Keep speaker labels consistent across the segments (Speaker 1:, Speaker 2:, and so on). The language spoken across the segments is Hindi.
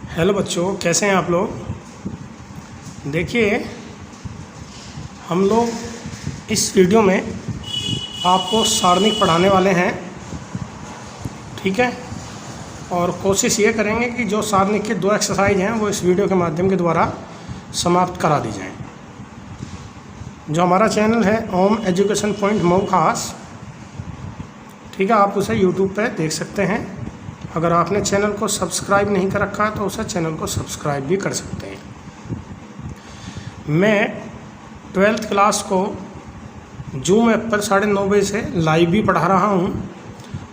Speaker 1: हेलो बच्चों, कैसे हैं आप लोग। देखिए, हम लोग इस वीडियो में आपको सारणिक पढ़ाने वाले हैं, ठीक है। और कोशिश ये करेंगे कि जो सारणिक के 2 एक्सरसाइज हैं वो इस वीडियो के माध्यम के द्वारा समाप्त करा दी जाएं। जो हमारा चैनल है ओम एजुकेशन पॉइंट मऊ खास, ठीक है, आप उसे यूट्यूब पे देख सकते हैं। अगर आपने चैनल को सब्सक्राइब नहीं कर रखा है तो उसे चैनल को सब्सक्राइब भी कर सकते हैं। मैं 12th क्लास को जूम ऐप पर 9:30 बजे से लाइव भी पढ़ा रहा हूँ।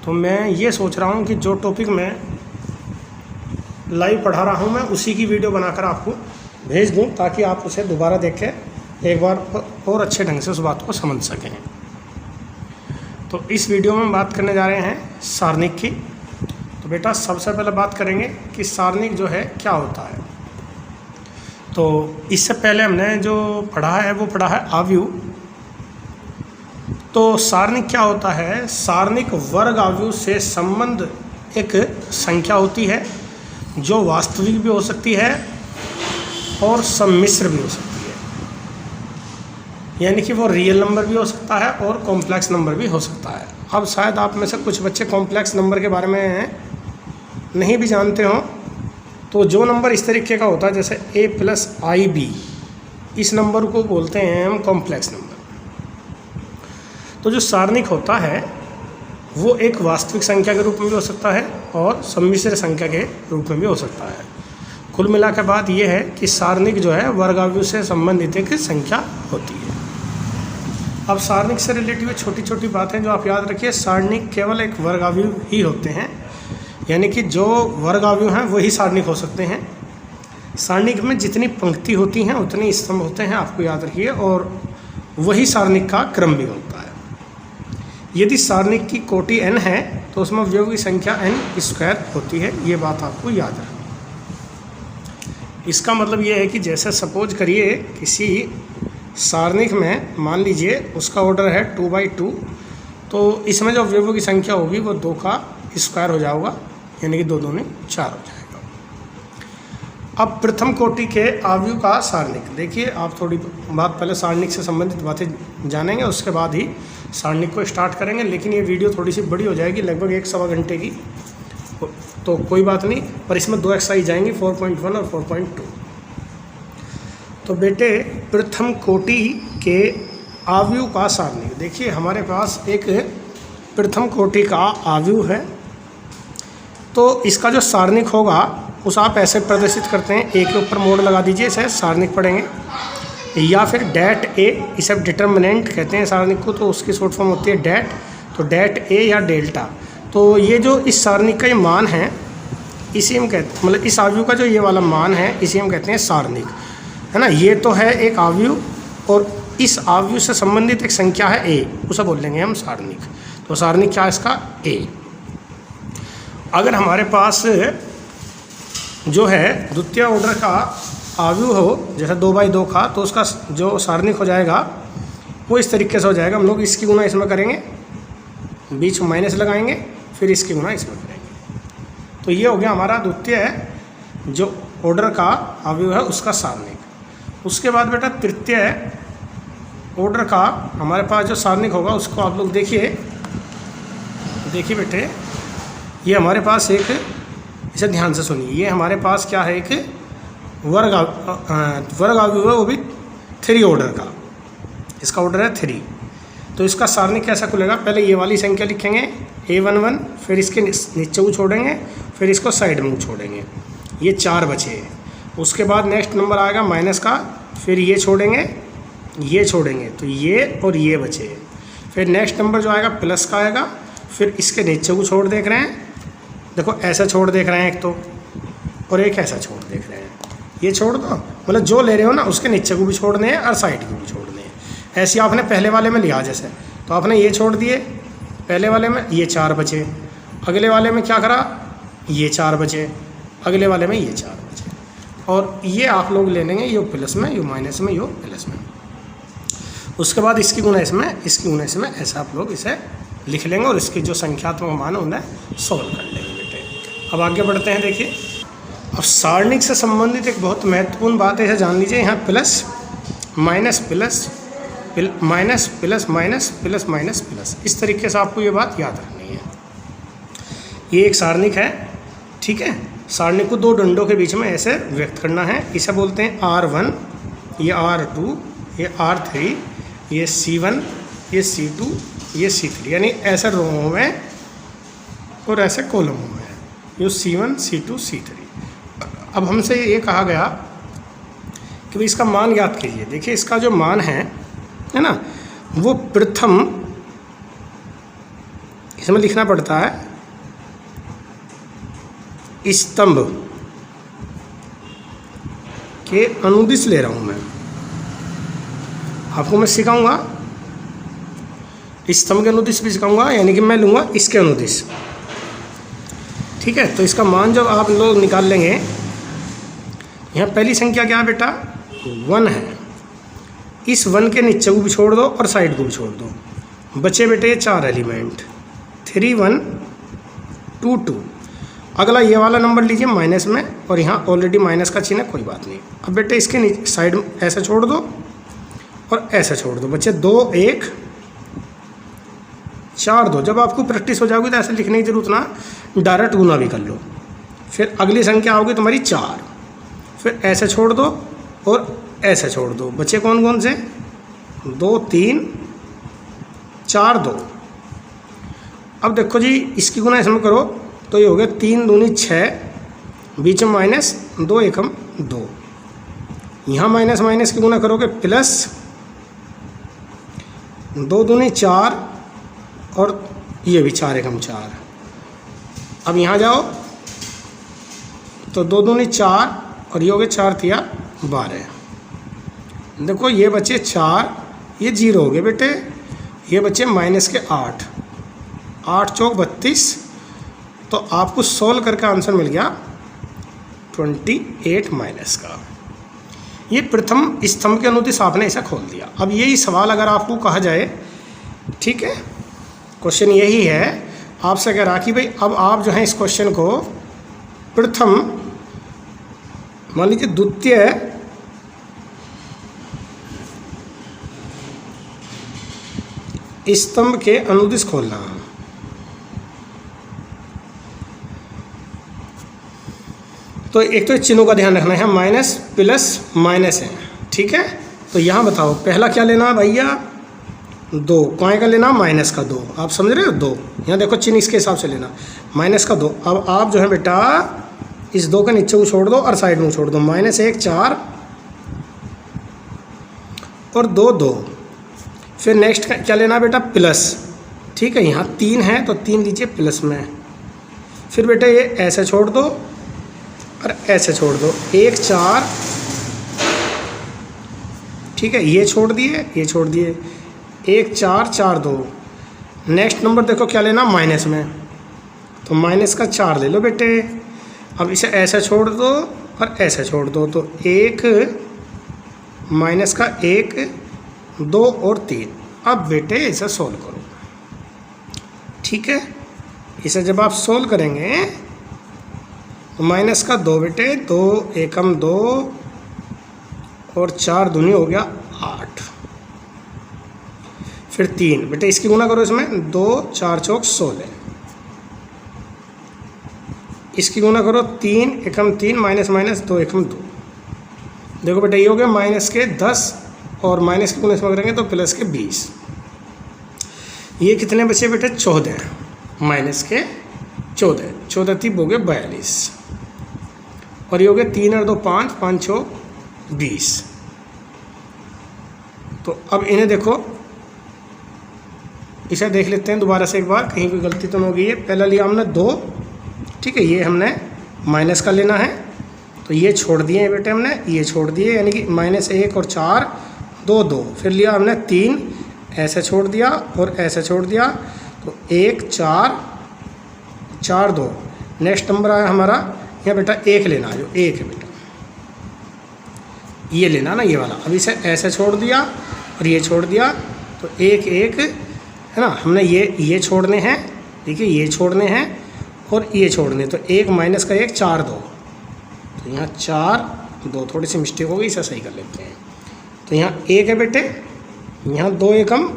Speaker 1: तो मैं ये सोच रहा हूँ कि जो टॉपिक मैं लाइव पढ़ा रहा हूँ मैं उसी की वीडियो बनाकर आपको भेज दूँ, ताकि आप उसे दोबारा देख के एक बार और अच्छे ढंग से उस बात को समझ सकें। तो इस वीडियो में हम बात करने जा रहे हैं सारणिक की। तो बेटा, सबसे पहले बात करेंगे कि सारणिक जो है क्या होता है। तो इससे पहले हमने जो पढ़ा है वो पढ़ा है आव्यूह। तो सारणिक क्या होता है? सारणिक वर्ग आव्यूह से संबंध एक संख्या होती है जो वास्तविक भी हो सकती है और सम्मिश्र भी हो सकती है। यानी कि वो रियल नंबर भी हो सकता है और कॉम्प्लेक्स नंबर भी हो सकता है। अब शायद आप में से कुछ बच्चे कॉम्प्लेक्स नंबर के बारे में नहीं भी जानते हो। तो जो नंबर इस तरीके का होता है जैसे a+ib, इस नंबर को बोलते हैं हम कॉम्प्लेक्स नंबर। तो जो सारणिक होता है वो एक वास्तविक संख्या के रूप में भी हो सकता है और सम्मिश्र संख्या के रूप में भी हो सकता है। कुल मिला के बात ये है कि सारणिक जो है वर्गाव्यूह से संबंधित एक संख्या होती है। अब सारणिक से रिलेटिव छोटी छोटी बातें जो आप याद रखिए। सारणिक केवल एक वर्गाव्यूह ही होते हैं, यानी कि जो वर्गाव्यूह हैं वही सारणिक हो सकते हैं। सारणिक में जितनी पंक्ति होती हैं उतने स्तंभ होते हैं, आपको याद रखिए, और वही सारणिक का क्रम भी होता है। यदि सारणिक की कोटि n है तो उसमें अवयवों की संख्या n² होती है। ये बात आपको याद रखनी। इसका मतलब ये है कि जैसे सपोज करिए किसी सारणिक में मान लीजिए उसका ऑर्डर है 2/2, तो इसमें जो अवयवों की संख्या होगी वो 2 का स्क्वायर हो जाएगा, यानी कि 2 दूनी 4 हो जाएगा। अब प्रथम कोटि के आव्यूह का सारणिक देखिए। आप थोड़ी बात पहले सारणिक से संबंधित बातें जानेंगे, उसके बाद ही सारणिक को स्टार्ट करेंगे। लेकिन ये वीडियो थोड़ी सी बड़ी हो जाएगी, लगभग 1-1.25 घंटे की। तो कोई बात नहीं, पर इसमें 2 एक्सरसाइज जाएंगी, 4.1 और 4.2। तो बेटे, प्रथम कोटि के आव्यूह का सारणिक देखिए। हमारे पास एक प्रथम कोटि का आव्यूह है, तो इसका जो सारणिक होगा उस आप ऐसे प्रदर्शित करते हैं। ए के ऊपर मोड़ लगा दीजिए, इसे सारणिक पढ़ेंगे। या फिर डेट ए, इसे डिटर्मिनेंट कहते हैं सारणिक को, तो उसकी शॉर्ट फॉर्म होती है डेट। तो डेट ए या डेल्टा। तो ये जो इस सारणिक का ये मान है, इसी हम कहते हैं, मतलब इस आव्यूह का जो ये वाला मान है, इसी हम कहते हैं सारणिक, है ना। ये तो है एक आव्यूह, और इस आव्यूह से संबंधित एक संख्या है ए, उसे बोल लेंगे हम सारणिक। तो सारणिक क्या है इसका? ए। अगर हमारे पास जो है द्वितीय ऑर्डर का आव्यूह हो, जैसे 2/2 का, तो उसका जो सारणिक हो जाएगा वो इस तरीके से हो जाएगा। हम लोग इसकी गुना इसमें करेंगे, बीच में माइनस लगाएंगे, फिर इसकी गुना इसमें करेंगे। तो ये हो गया हमारा द्वितीय जो ऑर्डर का आव्यूह है उसका सारणिक। उसके बाद बेटा तृतीय ऑर्डर का हमारे पास जो सारणिक होगा उसको आप लोग देखिए बेटे। ये हमारे पास एक, इसे ध्यान से सुनिए, ये हमारे पास क्या है? एक वर्ग आव्यूह है, वो भी 3 ऑर्डर का। इसका ऑर्डर है 3। तो इसका सारणिक कैसा खुलेगा? पहले ये वाली संख्या लिखेंगे a11, फिर इसके नीचे को छोड़ेंगे, फिर इसको साइड में छोड़ेंगे, ये 4 बचे। उसके बाद नेक्स्ट नंबर आएगा माइनस का, फिर ये छोड़ेंगे, तो ये और ये बचे। फिर नेक्स्ट नंबर जो आएगा प्लस का आएगा, फिर इसके नीचे को छोड़ देख रहे हैं, देखो ऐसा छोड़ देख रहे हैं एक तो, और एक ऐसा छोड़ देख रहे हैं। ये छोड़ दो, मतलब जो ले रहे हो ना उसके नीचे को भी छोड़ने हैं और साइड को भी छोड़ने हैं। ऐसे आपने पहले वाले में लिया, जैसे तो आपने ये छोड़ दिए पहले वाले में, ये 4 बचे। अगले वाले में क्या करा? ये 4 बचे। अगले वाले में ये 4 बचे। और ये आप लोग ले लेंगे, यो प्लस में, यो माइनस में, यो प्लस में। उसके बाद इसकी गुना इसमें, इसकी गुना इसमें, ऐसा आप लोग इसे लिख लेंगे और इसकी जो संख्यात्मक मान है उन्हें सॉल्व कर लेंगे बेटे। अब आगे बढ़ते हैं। देखिए, अब सारणिक से संबंधित एक बहुत महत्वपूर्ण बात है, जान लीजिए। यहाँ plus minus plus minus plus minus plus minus plus, इस तरीके से आपको ये बात याद रखनी है। ये एक सारणिक है, ठीक है। सारणिक को दो डंडों के बीच में ऐसे व्यक्त करना है। इसे बोलते हैं R1, ये R2, ये R3, ये C1, ये C2, ये C3, यानी ऐसे रोओं में और ऐसे कॉलमों में, ये C1 C2 C3। अब हमसे ये कहा गया कि भाई इसका मान याद कीजिए। देखिए इसका जो मान है ना, वो प्रथम, इसमें लिखना पड़ता है स्तंभ के अनुदिश ले रहा हूँ मैं, आपको मैं सिखाऊंगा। स्तंभ के अनुदिश भी सिखाऊंगा, यानी कि मैं लूँगा इसके अनुदिश, ठीक है। तो इसका मान जब आप लोग निकाल लेंगे, यहाँ पहली संख्या क्या है बेटा, 1 है। इस 1 के नीचे को भी छोड़ दो और साइड को भी छोड़ दो, बचे बेटे ये 4 एलिमेंट, 3 1 2 2। अगला ये वाला नंबर लीजिए माइनस में, और यहाँ ऑलरेडी माइनस का चिन्ह है, कोई बात नहीं। अब बेटे इसके नीचे साइड में ऐसे छोड़ दो और ऐसे छोड़ दो, बच्चे 2 1 4 2। जब आपको प्रैक्टिस हो जाओगी तो ऐसे लिखने की जरूरत ना, डायरेक्ट गुना भी कर लो। फिर अगली संख्या आओगी तुम्हारी 4, फिर ऐसे छोड़ दो और ऐसे छोड़ दो, बच्चे कौन कौन से, 2 3 4 2। अब देखो जी, इसकी गुना इसमें करो तो ये हो गया 3 दूनी 6, बीच में माइनस, 2 एकम 2। यहाँ माइनस माइनस की गुना करोगे प्लस, 2 दूनी 4 और ये भी 4 एकम 4। अब यहाँ जाओ तो 2 दूनी 4 और ये हो गए 4 तिया 12। देखो ये बचे 4, ये 0 हो गए बेटे, ये बचे माइनस के 8, 8 चौक 32। तो आपको सोल्व करके आंसर मिल गया 28 माइनस का। ये प्रथम स्तंभ के अनुदिश आपने ऐसा खोल दिया। अब यही सवाल अगर आपको कहा जाए, ठीक है, क्वेश्चन यही है आपसे, कह रहा कि भाई अब आप जो है इस क्वेश्चन को प्रथम, मान लीजिए द्वितीय स्तंभ के अनुदिश खोलना। तो एक तो चिन्हों का ध्यान रखना है, माइनस प्लस माइनस है, ठीक है। तो यहाँ बताओ पहला क्या लेना है भैया, 2, कौन का लेना, माइनस का 2। आप समझ रहे हो, 2, यहाँ देखो चिन्ह इसके हिसाब से लेना, माइनस का 2। अब आप जो है बेटा इस 2 के नीचे को छोड़ दो और साइड में छोड़ दो, -1 4 और 2 2। फिर नेक्स्ट क्या लेना बेटा, प्लस, ठीक है। यहाँ 3 है तो 3 लीजिए प्लस में। फिर बेटा ये ऐसे छोड़ दो और ऐसे छोड़ दो, 1 4, ठीक है। ये छोड़ दिए, ये छोड़ दिए, 1 4 4 2। नेक्स्ट नंबर देखो क्या लेना, माइनस में, तो माइनस का 4 ले लो बेटे। अब इसे ऐसे छोड़ दो और ऐसे छोड़ दो, तो 1 माइनस का 1 2 और 3। अब बेटे इसे सोल्व करो, ठीक है। इसे जब आप सोल्व करेंगे तो माइनस का 2 बेटे, 2 एकम 2 और 4 दूनी हो गया 8। फिर 3 बेटे, इसकी गुना करो इसमें, 2 4 चौक 16। इसकी गुना करो 3 एकम 3 माइनस माइनस 2 एकम 2। देखो बेटा ये हो गया माइनस के 10 और माइनस की गुना इसमें करेंगे तो प्लस के 20। ये कितने बचे बेटे, 14, माइनस के 14, 14 थी हो गए 42, और ये हो गया 3 और 2 5, 5 6 20। तो अब इन्हें देखो, इसे देख लेते हैं दोबारा से एक बार, कहीं कोई गलती तो नहीं हो गई है। पहला लिया हमने 2, ठीक है, ये हमने माइनस का लेना है, तो ये छोड़ दिए बेटे हमने, ये छोड़ दिए, यानी कि -1 और 4 2 2। फिर लिया हमने 3, ऐसे छोड़ दिया और ऐसे छोड़ दिया, तो 1 4 4 2। नेक्स्ट नंबर आया हमारा, यहाँ बेटा 1 लेना है, जो 1 है बेटा, ये लेना ना, ये वाला। अब इसे ऐसे छोड़ दिया और ये छोड़ दिया, तो 1 1 है ना। हमने ये छोड़ने हैं, देखिए ये छोड़ने हैं और ये छोड़ने, तो 1 माइनस का 1 4 2, तो यहाँ 4 2 थोड़ी सी मिस्टेक हो गई, इसे सही कर लेते हैं। तो यहाँ 1 है बेटे, यहाँ 2 एकम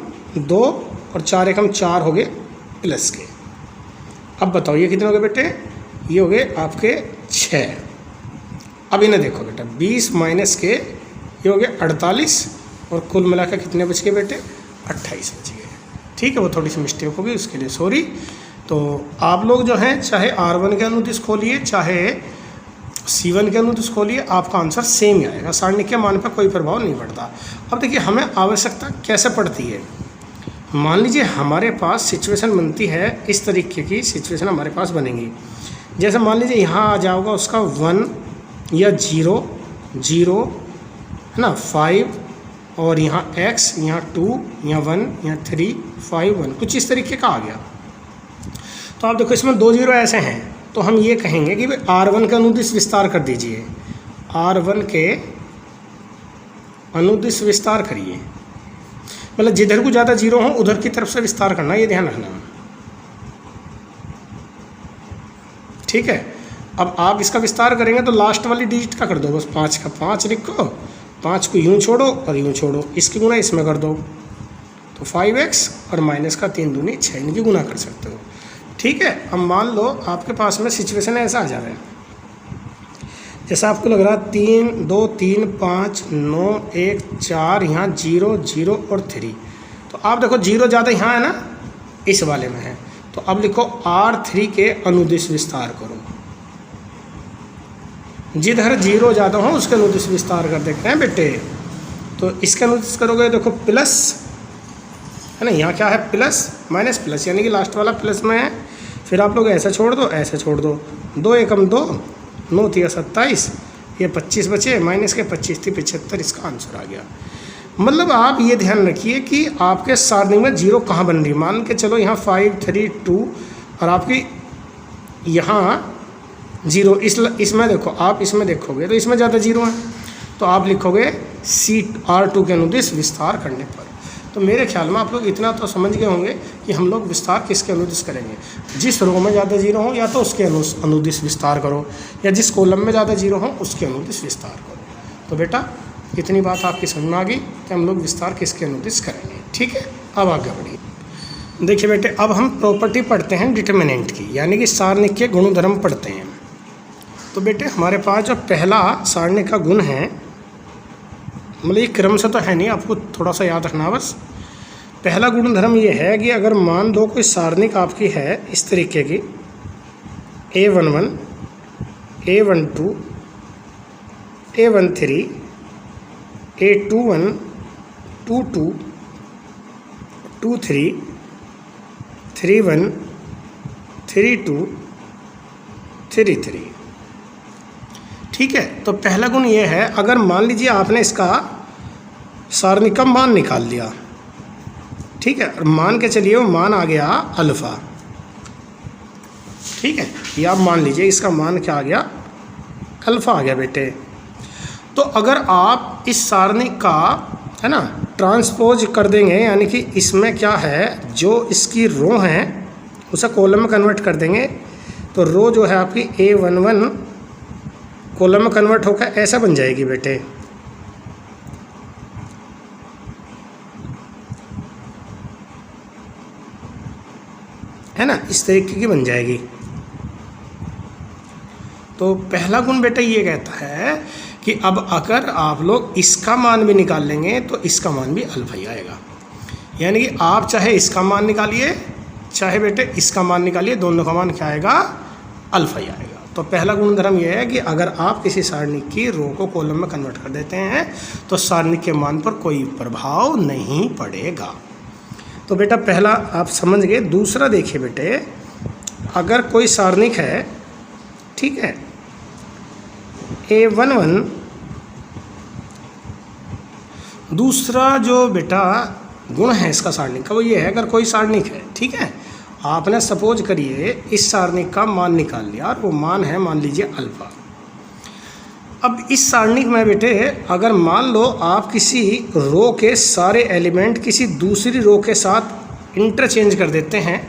Speaker 1: 2 और 4 एकम 4 हो गए प्लस के। अब बताओ ये कितने हो गए बेटे, ये हो गए आपके 6। अब इन्हें देखो बेटा, 20 माइनस के ये हो गए 48 और कुल मिलाकर कितने बच गए बेटे, 28 बच गए। ठीक है, वो थोड़ी सी मिस्टेक हो गई, उसके लिए सॉरी। तो आप लोग जो हैं चाहे R1 के अनुदिश खोलिए चाहे C1 के अनुदिश खोलिए, आपका आंसर सेम ही आएगा, सारणी के मान पर कोई प्रभाव नहीं पड़ता। अब देखिए हमें आवश्यकता कैसे पड़ती है। मान लीजिए हमारे पास सिचुएशन बनती है, इस तरीके की सिचुएशन हमारे पास बनेगी। जैसे मान लीजिए यहाँ आ जाओगा उसका 1 या 0 0 है ना, 5 और यहाँ x, यहाँ 2, यहाँ 1, यहाँ 3 5 1, कुछ इस तरीके का आ गया। तो आप देखो इसमें 2 0 ऐसे हैं, तो हम ये कहेंगे कि भाई R1 का अनुदिश विस्तार कर दीजिए, R1 के अनुदिश विस्तार करिए, मतलब जिधर को ज़्यादा 0 हो उधर की तरफ से विस्तार करना, ये ध्यान रखना। ठीक है, अब आप इसका विस्तार करेंगे तो लास्ट वाली डिजिट का कर दो, बस 5 का 5 लिखो, 5 को यूँ छोड़ो और यूँ छोड़ो, इसकी गुना इसमें कर दो, तो 5x और माइनस का 3 दूनी 6, इनकी गुना कर सकते हो। ठीक है, अब मान लो आपके पास में सिचुएशन ऐसा आ जा रहा है, जैसा आपको लग रहा है 3 2 3 5 9 1 4, यहाँ 0 0 और 3। तो आप देखो 0 ज़्यादा यहाँ है ना, इस वाले में है, तो अब लिखो R3 के अनुदिश विस्तार करो, जिधर 0 ज़्यादा हो उसके अनुदिश विस्तार कर देते हैं बेटे। तो इसके अनुदिश करोगे, देखो प्लस है ना, यहाँ क्या है प्लस माइनस प्लस, यानी कि लास्ट वाला प्लस में है। फिर आप लोग ऐसे छोड़ दो, ऐसे छोड़ दो, 2 एकम 2 9 3 27, ये 25 बचे, माइनस के 25 थी 75, इसका आंसर आ गया। मतलब आप ये ध्यान रखिए कि आपके सारणी में 0 कहाँ बन रही। मान के चलो यहाँ 5 3 2 और आपकी यहाँ 0, इसमें देखो, आप इसमें देखोगे तो इसमें ज़्यादा 0 है, तो आप लिखोगे R2 के अनुदिश विस्तार करने पर। तो मेरे ख्याल में आप लोग इतना तो समझ गए होंगे कि हम लोग विस्तार किसके अनुदिश करेंगे। जिस रो में ज़्यादा 0 हो या तो उसके अनुदिश विस्तार करो, या जिस कॉलम में ज़्यादा 0 हो उसके अनुदिश विस्तार करो। तो बेटा इतनी बात आपकी समझ में आ गई कि हम लोग विस्तार किसके अनुदिश करेंगे। ठीक है, अब आगे बढ़िए। देखिए बेटे, अब हम प्रॉपर्टी पढ़ते हैं डिटर्मिनेंट की, यानी कि सारणिक के गुणधर्म पढ़ते हैं। तो बेटे हमारे पास जो पहला सारणिक का गुण है, मतलब ये क्रम से तो है नहीं, आपको थोड़ा सा याद रखना बस। पहला गुणधर्म ये है कि अगर मान दो कोई सारणिक आपकी है इस तरीके की, A11 A12 A13 A21 22 23 31 32 33। ठीक है, तो पहला गुण ये है, अगर मान लीजिए आपने इसका सारणिक का मान निकाल लिया, ठीक है, और मान के चलिए वो मान आ गया अल्फ़ा। ठीक है, ये आप मान लीजिए इसका मान क्या आ गया, अल्फ़ा आ गया बेटे। तो अगर आप इस सारणिक का है ना ट्रांसपोज कर देंगे, यानी कि इसमें क्या है, जो इसकी रो है उसे कॉलम में कन्वर्ट कर देंगे, तो रो जो है आपकी A11 कॉलम में कन्वर्ट होकर ऐसा बन जाएगी बेटे। है ना, इस तरीके की बन जाएगी। तो पहला गुण बेटा ये कहता है कि अब अगर आप लोग इसका मान भी निकाल लेंगे तो इसका मान भी अल्फा ही आएगा, यानी कि आप चाहे इसका मान निकालिए चाहे बेटे इसका मान निकालिए, दोनों का मान क्या आएगा, अल्फा ही आएगा। तो पहला गुणधर्म यह है कि अगर आप किसी सारणी की रो को कॉलम में कन्वर्ट कर देते हैं तो सारणी के मान पर कोई प्रभाव नहीं पड़ेगा। तो बेटा पहला आप समझ गए। दूसरा देखिए बेटे, अगर कोई सारणिक है, ठीक है, A11, दूसरा जो बेटा गुण है इसका सारणिक का वो ये है, अगर कोई सारणिक है, ठीक है, आपने सपोज करिए इस सारणिक का मान निकाल लिया और वो मान है मान लीजिए अल्फा। अब इस सारणिक में बेटे अगर मान लो आप किसी रो के सारे एलिमेंट किसी दूसरी रो के साथ इंटरचेंज कर देते हैं,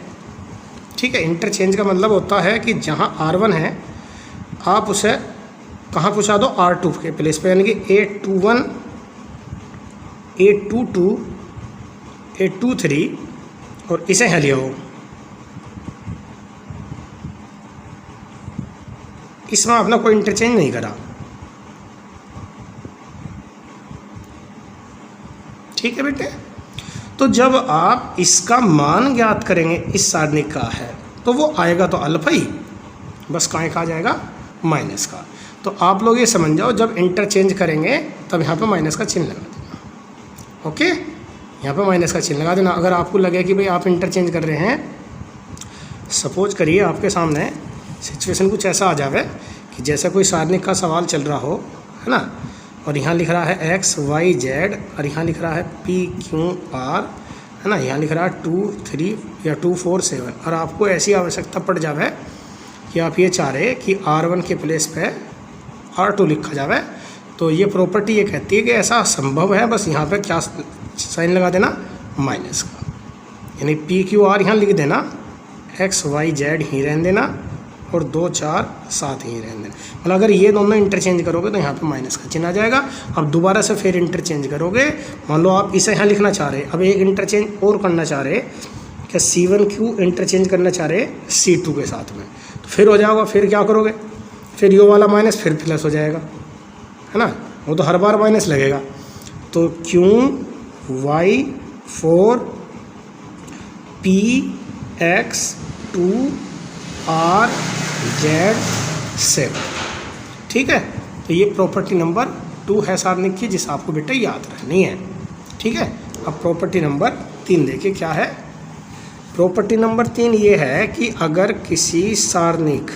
Speaker 1: ठीक है, इंटरचेंज का मतलब होता है कि जहाँ R1 है आप उसे कहाँ पहुँचा दो, R2 के प्लेस पे, यानी कि A21 A22 A23 और इसे यहाँ ले आओ। इसमें आपने कोई इंटरचेंज नहीं करा, ठीक है बेटे। तो जब आप इसका मान ज्ञात करेंगे इस सारणिक का है तो वो आएगा तो अल्फा ही, बस काय का आ जाएगा, माइनस का। तो आप लोग ये समझ जाओ, जब इंटरचेंज करेंगे तब यहाँ पे माइनस का चिन्ह लगा देना। ओके, यहाँ पे माइनस का चिन्ह लगा देना। अगर आपको लगे कि भाई आप इंटरचेंज कर रहे हैं, सपोज करिए आपके सामने सिचुएशन कुछ ऐसा आ जावे कि जैसे कोई सारणिक का सवाल चल रहा हो, है ना, और यहाँ लिख रहा है एक्स वाई जेड और यहाँ लिख रहा है पी क्यू आर, है ना, यहाँ लिख रहा है 2 3 या 2 4 7, और आपको ऐसी आवश्यकता पड़ जावे कि आप ये चाह रहे कि R1 के प्लेस पे R2 लिखा जावे, तो ये प्रॉपर्टी ये कहती है कि ऐसा संभव है, बस यहाँ पे क्या साइन लगा देना, माइनस का, यानी पी क्यू आर यहाँ लिख देना, एक्स वाई जेड ही रहने देना और 2 4 7 ही रहने देना। मतलब अगर ये दोनों इंटरचेंज करोगे तो यहाँ पे माइनस का चिन्ह आ जाएगा। अब दोबारा से फिर इंटरचेंज करोगे, मान लो आप इसे यहाँ लिखना चाह रहे, अब एक इंटरचेंज और करना चाह रहे कि C1Q इंटरचेंज करना चाह रहे C2 के साथ में, तो फिर हो जाएगा, फिर क्या करोगे, फिर यो वाला माइनस फिर प्लस हो जाएगा, है ना, वो तो हर बार माइनस लगेगा। तो Q Y 4 P X 2 R Z 7, ठीक है। तो ये प्रॉपर्टी नंबर 2 है सारणिक की, जिसे आपको बेटा याद रखनी है, ठीक है। अब प्रॉपर्टी नंबर 3 देखिए क्या है। प्रॉपर्टी नंबर 3 ये है कि अगर किसी सारणिक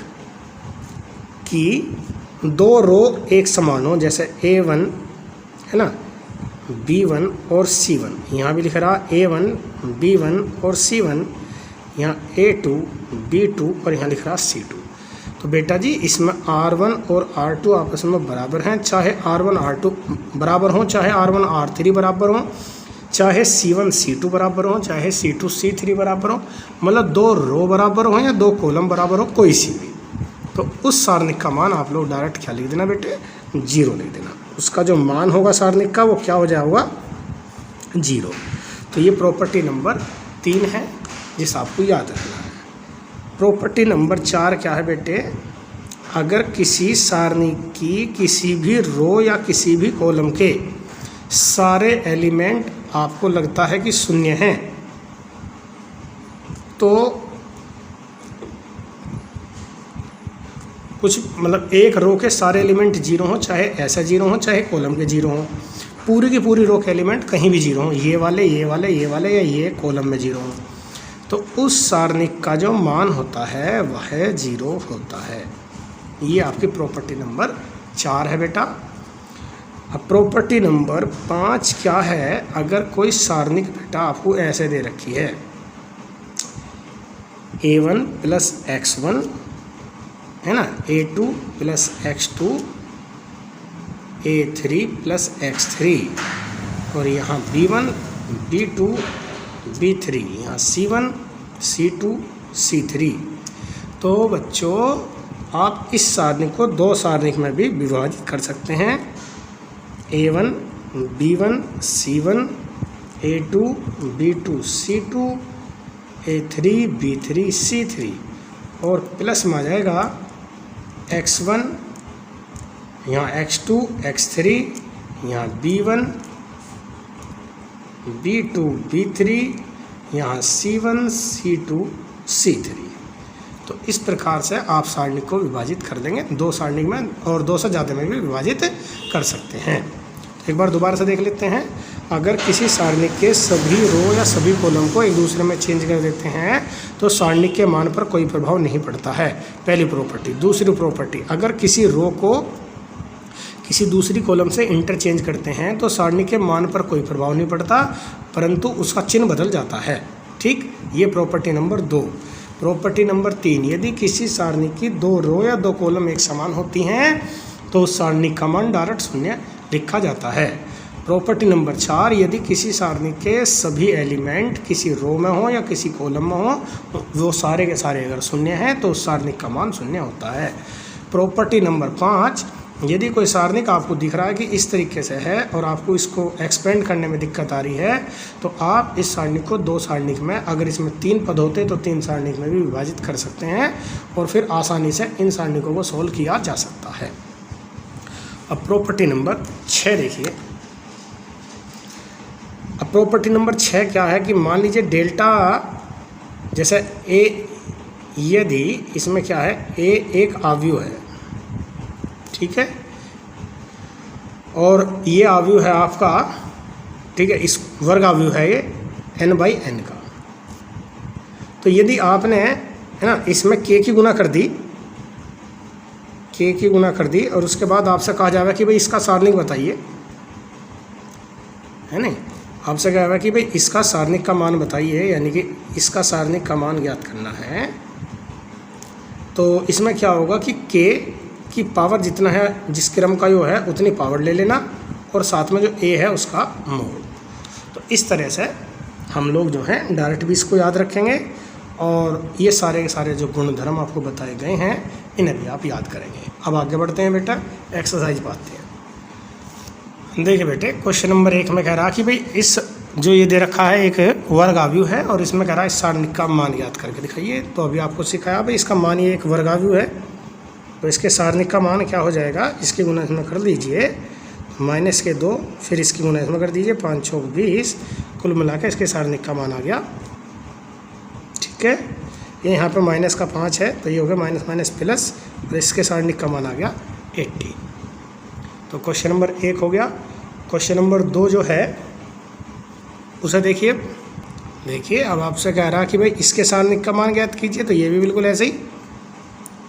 Speaker 1: की 2 रो एक समान हो, जैसे A1 है ना, B1 और C1, यहाँ भी लिख रहा A1 B1 और C1, यहाँ A2 B2 और यहाँ लिख रहा C2, तो बेटा जी इसमें R1 और R2 आपस में बराबर हैं, चाहे R1 R2 बराबर हो, चाहे R1 R3 बराबर हो, चाहे C1 C2 बराबर हो, चाहे C2 C3 बराबर हो, मतलब 2 रो बराबर हो या 2 कॉलम बराबर हो, कोई सी भी, तो उस सारणिक का मान आप लोग डायरेक्ट क्या लिख देना बेटे, 0 लिख देना। उसका जो मान होगा सारणिक का वो क्या हो जाएगा, 0। तो ये प्रॉपर्टी नंबर 3 है जिस आपको याद रखना है। प्रॉपर्टी नंबर 4 क्या है बेटे, अगर किसी सारणिक की किसी भी रो या किसी भी कॉलम के सारे एलिमेंट आपको लगता है कि शून्य हैं, तो कुछ मतलब एक रो के सारे एलिमेंट 0 हो, चाहे ऐसा 0 हो, चाहे कॉलम के 0 हो, पूरी की पूरी रो के एलिमेंट कहीं भी 0 हो, ये वाले ये वाले ये वाले या ये कॉलम में 0 हो, तो उस सारणिक का जो मान होता है वह 0 होता है। ये आपकी प्रॉपर्टी नंबर 4 है बेटा। अब प्रॉपर्टी नंबर 5 क्या है, अगर कोई सारणिक बेटा आपको ऐसे दे रखी है, A1 प्लस X1 है ना, A2 plus X2 A3 plus X3 और यहाँ B1 B2 B3, यहाँ C1 C2 C3, तो बच्चों आप इस सारणिक को 2 सारणिक में भी विभाजित कर सकते हैं, A1 B1 C1 A2 B2 C2 A3 B3 C3 और प्लस में आ जाएगा X1 यहाँ X2 X3 यहाँ B1 B2 B3 यहाँ C1 C2 C3। तो इस प्रकार से आप सारणिक को विभाजित कर देंगे 2 सारणिक में, और 2 से ज़्यादा में भी विभाजित कर सकते हैं। एक बार दोबारा से देख लेते हैं। अगर किसी सारणिक के सभी रो या सभी कॉलम को एक दूसरे में चेंज कर देते हैं तो सारणिक के मान पर कोई प्रभाव नहीं पड़ता है, पहली प्रॉपर्टी। दूसरी प्रॉपर्टी, अगर किसी रो को किसी दूसरी कॉलम से इंटरचेंज करते हैं तो सारणी के मान पर कोई प्रभाव नहीं पड़ता, परंतु उसका चिन्ह बदल जाता है। ठीक, ये प्रॉपर्टी नंबर 2। प्रॉपर्टी नंबर 3, यदि किसी सारणी की 2 रो या 2 कॉलम एक समान होती हैं तो उस सारणी का मान डायरेक्ट शून्य लिखा जाता है। प्रॉपर्टी नंबर 4, यदि किसी सारणी के सभी एलिमेंट किसी रो में हो या किसी कॉलम में हो, वो सारे के सारे अगर शून्य हैं तो उस सारणी का मान शून्य होता है। प्रॉपर्टी नंबर 5, यदि कोई सारणिक आपको दिख रहा है कि इस तरीके से है और आपको इसको एक्सपेंड करने में दिक्कत आ रही है, तो आप इस सारणिक को 2 सारणिक में, अगर इसमें 3 पद होते तो 3 सारणिक में भी विभाजित कर सकते हैं और फिर आसानी से इन सारणिकों को सोल्व किया जा सकता है। अब प्रॉपर्टी नंबर 6 देखिए। अब प्रॉपर्टी नंबर 6 क्या है कि मान लीजिए डेल्टा, जैसे ए, यदि इसमें क्या है, ए एक आव्यूह है, ठीक है, और ये आव्यूह है आपका, ठीक है, इस वर्ग आव्यूह है ये n/n का। तो यदि आपने, है ना, इसमें k की गुना कर दी, k की गुना कर दी और उसके बाद आपसे कहा जाएगा कि भाई इसका सारणिक बताइए, है नहीं, आपसे कहा जाएगा कि भाई इसका सारणिक का मान बताइए, यानी कि इसका सारणिक का मान ज्ञात करना है। तो इसमें क्या होगा कि k की पावर जितना है, जिस क्रम का यो है उतनी पावर ले लेना और साथ में जो a है उसका मोल। तो इस तरह से हम लोग जो है डायरेक्ट भी इसको याद रखेंगे और ये सारे के सारे जो गुणधर्म आपको बताए गए हैं इन्हें भी आप याद करेंगे। अब आगे बढ़ते हैं बेटा, एक्सरसाइज पाते हैं। देखिए बेटे, क्वेश्चन नंबर 1 में कह रहा कि भाई इस जो ये दे रखा है एक वर्ग आव्यूह है और इसमें कह रहा है इस सारणिक का मान याद करके दिखाइए। तो अभी आपको सिखाया भाई इसका मान, ये एक वर्ग आव्यूह है तो इसके सारणिक का मान क्या हो जाएगा, इसकी गुणा इसमें कर लीजिए -2, फिर इसकी गुणा इसमें कर दीजिए 5 × 20, कुल मिला के इसके सारणिक का मान आ गया, ठीक है। ये यहाँ पर -5 है तो ये हो गया माइनस प्लस और इसके सारणिक का मान आ गया 80। तो क्वेश्चन नंबर 1 हो गया। क्वेश्चन नंबर 2 जो है उसे देखिए अब आपसे कह रहा कि भाई इसके सारणिक का मान ज्ञात कीजिए। तो ये भी बिल्कुल ऐसे ही,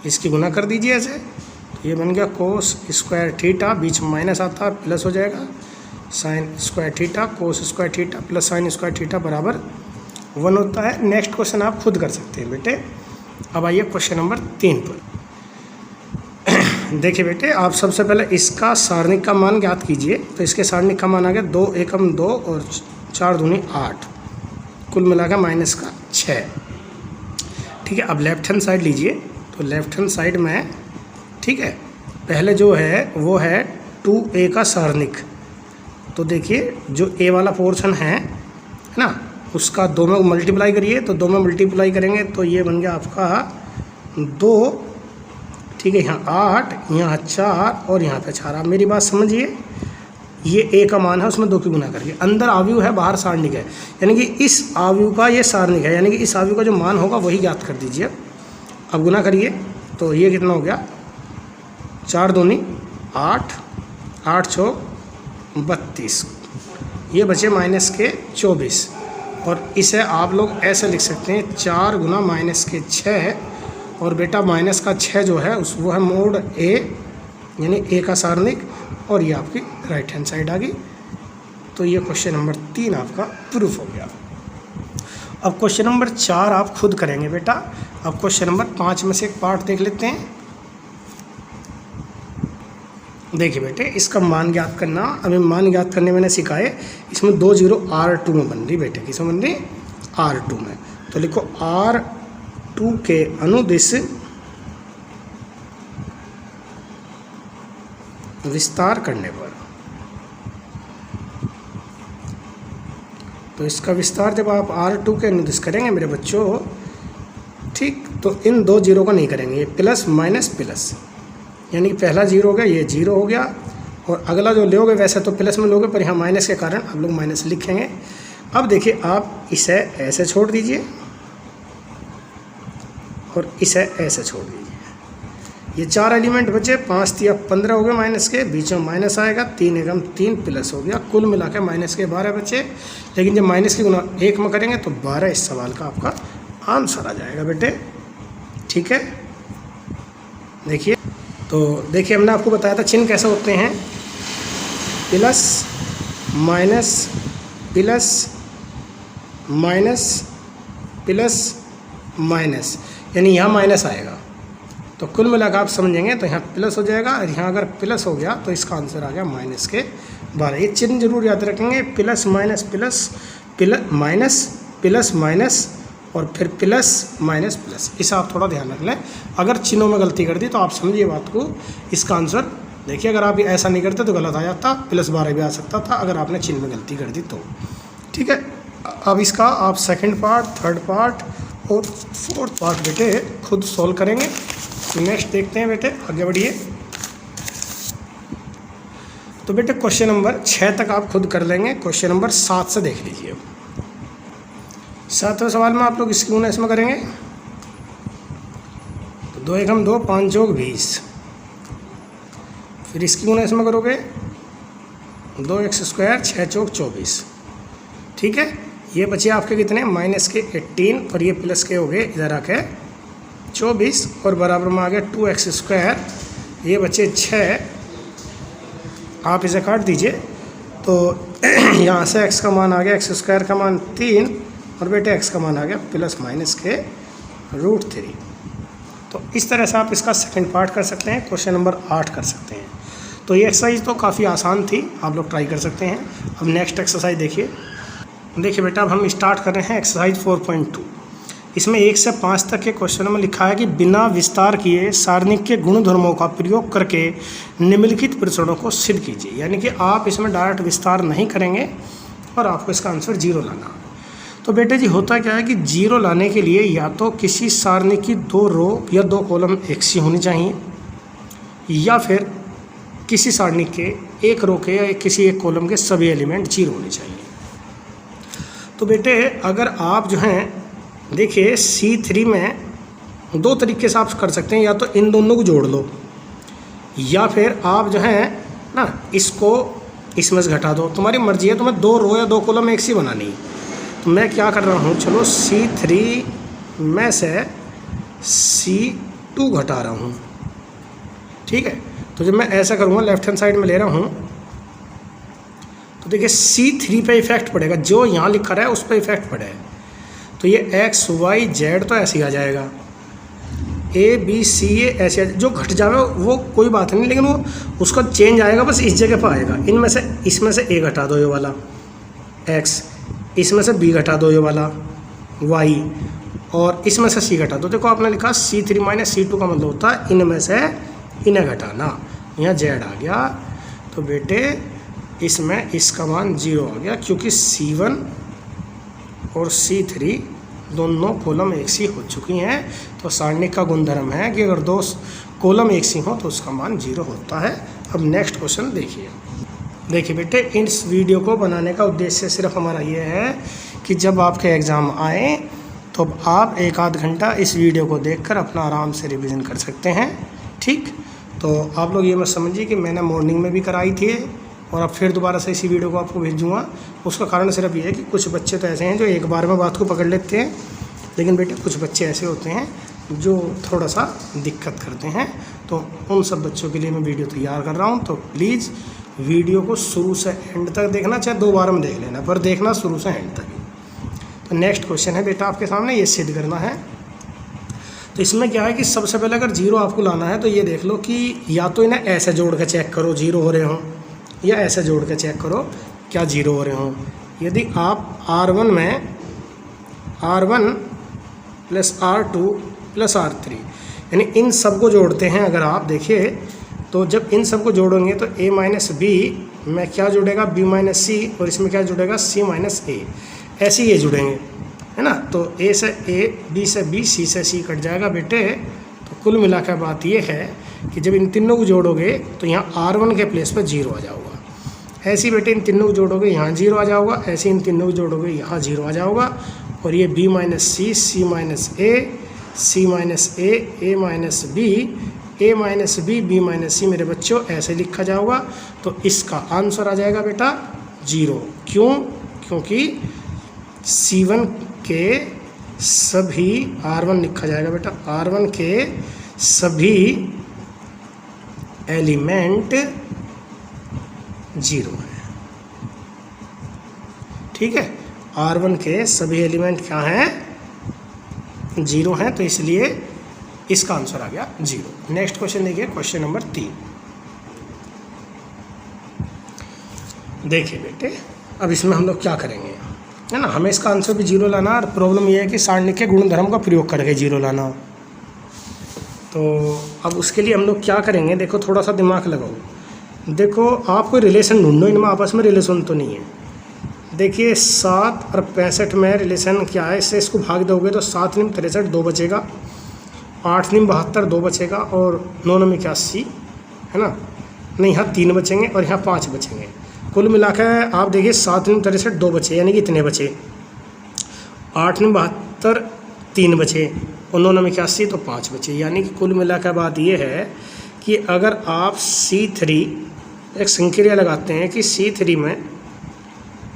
Speaker 1: इसकी गुना कर दीजिए ऐसे, तो ये बन गया कोस स्क्वायर थीटा, बीच में माइनस आता है प्लस हो जाएगा sine square theta, cos square theta plus sine square theta बराबर 1 होता है। नेक्स्ट क्वेश्चन आप खुद कर सकते हैं बेटे। अब आइए क्वेश्चन नंबर 3 पर। देखिए बेटे, आप सबसे पहले इसका सारणिक का मान ज्ञात कीजिए। तो इसके सारणिक का मान आ गया 2 एकम 2 और 4 दूनी 8, कुल मिला के -6, ठीक है। अब लेफ्ट हैंड साइड लीजिए। तो लेफ्ट हैंड साइड में, ठीक है, पहले जो है वो है 2a का सारणिक। तो देखिए जो a वाला पोर्शन है ना, उसका 2 में मल्टीप्लाई करिए। तो 2 में मल्टीप्लाई करेंगे तो ये बन गया आपका 2, ठीक है, यहाँ 8, यहाँ 4 और यहाँ पे 4। आप मेरी बात समझिए, ये a का मान है उसमें 2 की गुना करके, अंदर आव्यूह है बाहर सारणिक है, यानी कि इस आव्यूह का ये सारणिक है, यानी कि इस आव्यूह का जो मान होगा वही ज्ञात कर दीजिए। अब गुना करिए तो ये कितना हो गया, 4 दूनी 8, 8 × 6 32, ये बचे -24। और इसे आप लोग ऐसे लिख सकते हैं 4 गुना -6, और बेटा -6 जो है वो है मोड a, यानी a का सारणिक, और ये आपकी राइट हैंड साइड आ गई। तो ये क्वेश्चन नंबर 3 आपका प्रूफ हो गया। अब क्वेश्चन नंबर 4 आप खुद करेंगे बेटा। अब क्वेश्चन नंबर 5 में से एक पार्ट देख लेते हैं। देखिए बेटे, इसका मान ज्ञात करना, अभी मान ज्ञात करने मैंने सिखाए, इसमें 2 0 R2 में बन रही बेटे, किसमें बन रही, R2 में। तो लिखो R2 के अनुदिश विस्तार करने पर, तो इसका विस्तार जब आप R2 के अनुदिश करेंगे मेरे बच्चों, ठीक, तो इन 2 0 का नहीं करेंगे, ये प्लस माइनस प्लस, यानी कि पहला 0 हो गया, ये 0 हो गया, और अगला जो लोगे वैसे तो प्लस में लोगे, पर यहाँ माइनस के कारण आप लोग माइनस लिखेंगे। अब देखिए आप इसे ऐसे छोड़ दीजिए और इसे ऐसे छोड़ दीजिए। ये 4 एलिमेंट बचे, 5 × 3 = 15 हो गए माइनस के, बीच में माइनस आएगा, 3 एकम 3 प्लस हो गया, कुल मिला के माइनस के 12 बचे। लेकिन जब माइनस की गुना 1 में करेंगे तो 12 इस सवाल का आपका आंसर आ जाएगा बेटे, ठीक है। देखिए, तो देखिए हमने आपको बताया था चिन्ह कैसे होते हैं, plus minus plus minus plus minus, यानी यहाँ माइनस आएगा तो कुल मिलाकर आप समझेंगे तो यहाँ प्लस हो जाएगा, और यहाँ अगर प्लस हो गया तो इसका आंसर आ गया -12। ये चिन्ह जरूर याद रखेंगे, plus minus plus minus plus minus और फिर प्लस माइनस प्लस, इसे आप थोड़ा ध्यान रख लें। अगर चिन्हों में गलती कर दी तो आप समझिए बात को, इसका आंसर देखिए अगर आप ऐसा नहीं करते तो गलत आ जाता, +12 भी आ सकता था अगर आपने चिन्ह में गलती कर दी तो। ठीक है, अब इसका आप सेकंड पार्ट, थर्ड पार्ट और फोर्थ पार्ट बेटे खुद सॉल्व करेंगे। नेक्स्ट देखते हैं बेटे, आगे बढ़िए। तो बेटे क्वेश्चन नंबर 6 तक आप खुद कर लेंगे, क्वेश्चन नंबर 7 से देख लीजिए। 7वें सवाल में आप लोग इसकी गुणा इसमें करेंगे, तो 2 एकम 2, 5 चौक 20, फिर इसकी गुणा इसमें करोगे 2x स्क्वायर 6 चौक 24। ठीक है, ये बचे आपके कितने माइनस के 18 और ये प्लस के हो गए इधर आके 24 और बराबर में आ गया 2x स्क्वायर, ये बचे 6। आप इसे काट दीजिए तो यहाँ से x का मान आ गया, x स्क्वायर का मान 3 और बेटे x का मान आ गया प्लस माइनस के √3। तो इस तरह से आप इसका सेकंड पार्ट कर सकते हैं, क्वेश्चन नंबर 8 कर सकते हैं। तो ये एक्सरसाइज तो काफ़ी आसान थी, आप लोग ट्राई कर सकते हैं। अब नेक्स्ट एक्सरसाइज देखिए। देखिए बेटा अब हम स्टार्ट कर रहे हैं एक्सरसाइज 4.2। इसमें 1 से 5 तक के क्वेश्चन में लिखा है कि बिना विस्तार किए सारणिक के गुणधर्मों का प्रयोग करके निम्नलिखित प्रश्नों को सिद्ध कीजिए। यानी कि आप इसमें डायरेक्ट विस्तार नहीं करेंगे और आपको इसका आंसर 0 लाना। तो बेटे जी होता क्या है कि 0 लाने के लिए या तो किसी सारणी की 2 रो या 2 कॉलम एक सी होनी चाहिए, या फिर किसी सारणी के 1 रो के या किसी 1 कॉलम के सभी एलिमेंट 0 होने चाहिए। तो बेटे अगर आप जो हैं देखिए C3 में 2 तरीके से आप कर सकते हैं, या तो इन दोनों को जोड़ लो या फिर आप जो है ना इसको इसमें से घटा दो, तुम्हारी मर्जी है। तुम्हें 2 रो या 2 कॉलम एक सी बनानी है। तो मैं क्या कर रहा हूँ, चलो C3 में से C2 घटा रहा हूँ। ठीक है, तो जब मैं ऐसा करूँगा लेफ्ट हैंड साइड में ले रहा हूँ तो देखिए C3 पे इफेक्ट पड़ेगा, जो यहाँ लिखा रहा है उस पर इफेक्ट पड़ेगा। तो ये x y z तो ऐसे ही आ जाएगा, a b c ये ऐसे जो घट जाएगा वो कोई बात नहीं, लेकिन वो उसका चेंज आएगा बस इस जगह पर आएगा। इनमें से इसमें से a घटा दो ये वाला x, इसमें से b घटा दो ये वाला y, और इसमें से c घटा दो। देखो आपने लिखा C3 माइनस C2 का मतलब होता है इनमें से इन्हें घटाना, यहाँ z आ गया। तो बेटे इसमें इसका मान 0 आ गया, क्योंकि C1 और C3 दोनों कॉलम एक सी हो चुकी हैं। तो सारणिक का गुणधर्म है कि अगर 2 कॉलम एक सी हो तो उसका मान 0 होता है। अब नेक्स्ट क्वेश्चन देखिए। देखिए बेटे इस वीडियो को बनाने का उद्देश्य सिर्फ हमारा ये है कि जब आपके एग्ज़ाम आए तो आप 1 आध घंटा इस वीडियो को देखकर अपना आराम से रिवीजन कर सकते हैं। ठीक, तो आप लोग ये मत समझिए कि मैंने मॉर्निंग में भी कराई थी और अब फिर दोबारा से इसी वीडियो को आपको भेजूँगा। उसका कारण सिर्फ ये है कि कुछ बच्चे तो ऐसे हैं जो एक बार में बात को पकड़ लेते हैं, लेकिन बेटे कुछ बच्चे ऐसे होते हैं जो थोड़ा सा दिक्कत करते हैं। तो उन सब बच्चों के लिए मैं वीडियो तैयार कर रहा हूँ। तो प्लीज़ वीडियो को शुरू से एंड तक देखना, चाहे 2 बार में देख लेना, पर देखना शुरू से एंड तक। तो नेक्स्ट क्वेश्चन है बेटा आपके सामने, ये सिद्ध करना है। तो इसमें क्या है कि सबसे पहले अगर 0 आपको लाना है तो ये देख लो कि या तो इन्हें ऐसे जोड़ के चेक करो 0 हो रहे हों, या ऐसे जोड़ के चेक करो क्या 0 हो रहे हों। यदि आप R1 में R1 + R2 + R3 यानी इन सब को जोड़ते हैं, अगर आप देखिए तो जब इन सब को जोड़ेंगे तो a माइनस b में क्या जुड़ेगा b माइनस c, और इसमें क्या जुड़ेगा c माइनस a, ऐसे ये जुड़ेंगे है ना। तो a से a, b से b, c से c कट जाएगा बेटे। तो कुल मिलाकर बात ये है कि जब इन तीनों को जोड़ोगे तो यहाँ R1 के प्लेस पर 0 आ जाओगा। ऐसे ही बेटे इन तीनों को जोड़ोगे यहाँ 0 आ जाओगा, ऐसे इन तीनों को जोड़ोगे यहाँ 0 आ जाओगा। और ये b minus c, c minus a, c minus a minus b, a minus b, b minus c मेरे बच्चों ऐसे लिखा जाएगा। तो इसका आंसर आ जाएगा बेटा 0। क्यों? क्योंकि C1 के सभी R1 लिखा जाएगा बेटा, R1 के सभी एलिमेंट 0 हैं। ठीक है, R1 के सभी एलिमेंट क्या हैं? 0 हैं, तो इसलिए इसका आंसर आ गया 0। नेक्स्ट क्वेश्चन देखिए, क्वेश्चन नंबर 3। देखिए बेटे अब इसमें हम लोग क्या करेंगे, है ना, हमें इसका आंसर भी 0 लाना। और प्रॉब्लम ये है कि सारणिक के गुणधर्म का प्रयोग करके 0 लाना। तो अब उसके लिए हम लोग क्या करेंगे, देखो थोड़ा सा दिमाग लगाओ। देखो आप कोई रिलेशन ढूंढो, इनमें आपस में रिलेशन तो नहीं है। देखिए 7 और 65 में रिलेशन क्या है, इससे इसको भाग दोगे तो 7 निम 63 2 बचेगा, 8 निम 72 2 बचेगा और 9 निम 81 है ना, नहीं यहाँ 3 बचेंगे और यहाँ 5 बचेंगे। कुल मिलाकर आप देखिए 7 निम 63 2 बचे, यानी कि इतने बचे, 8 निम 72 3 बचे और 9 निम 81 तो 5 बचे। यानी कि कुल मिलाकर बात ये है कि अगर आप C3 एक संक्रिया लगाते हैं कि C3 में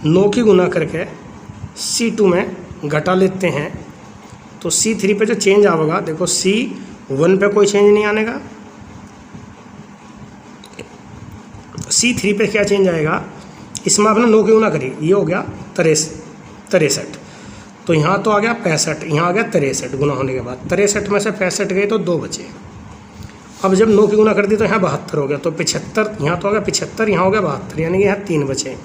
Speaker 1: 9 की गुना करके C2 में घटा लेते हैं तो C3 पे जो चेंज आएगा, देखो C1 पे कोई चेंज नहीं आने का, C3 पे क्या चेंज आएगा, इसमें आपने 9 की गुना करी, ये हो गया 63, तो यहाँ तो आ गया 65, यहाँ आ गया 63 गुना होने के बाद, 63 में से 65 गए तो 2 बचे। अब जब 9 की गुना कर दी तो यहाँ 72 हो गया, तो 75, यहाँ तो आ गया 75, यहाँ हो गया 72, यानी कि यहाँ 3 बचे।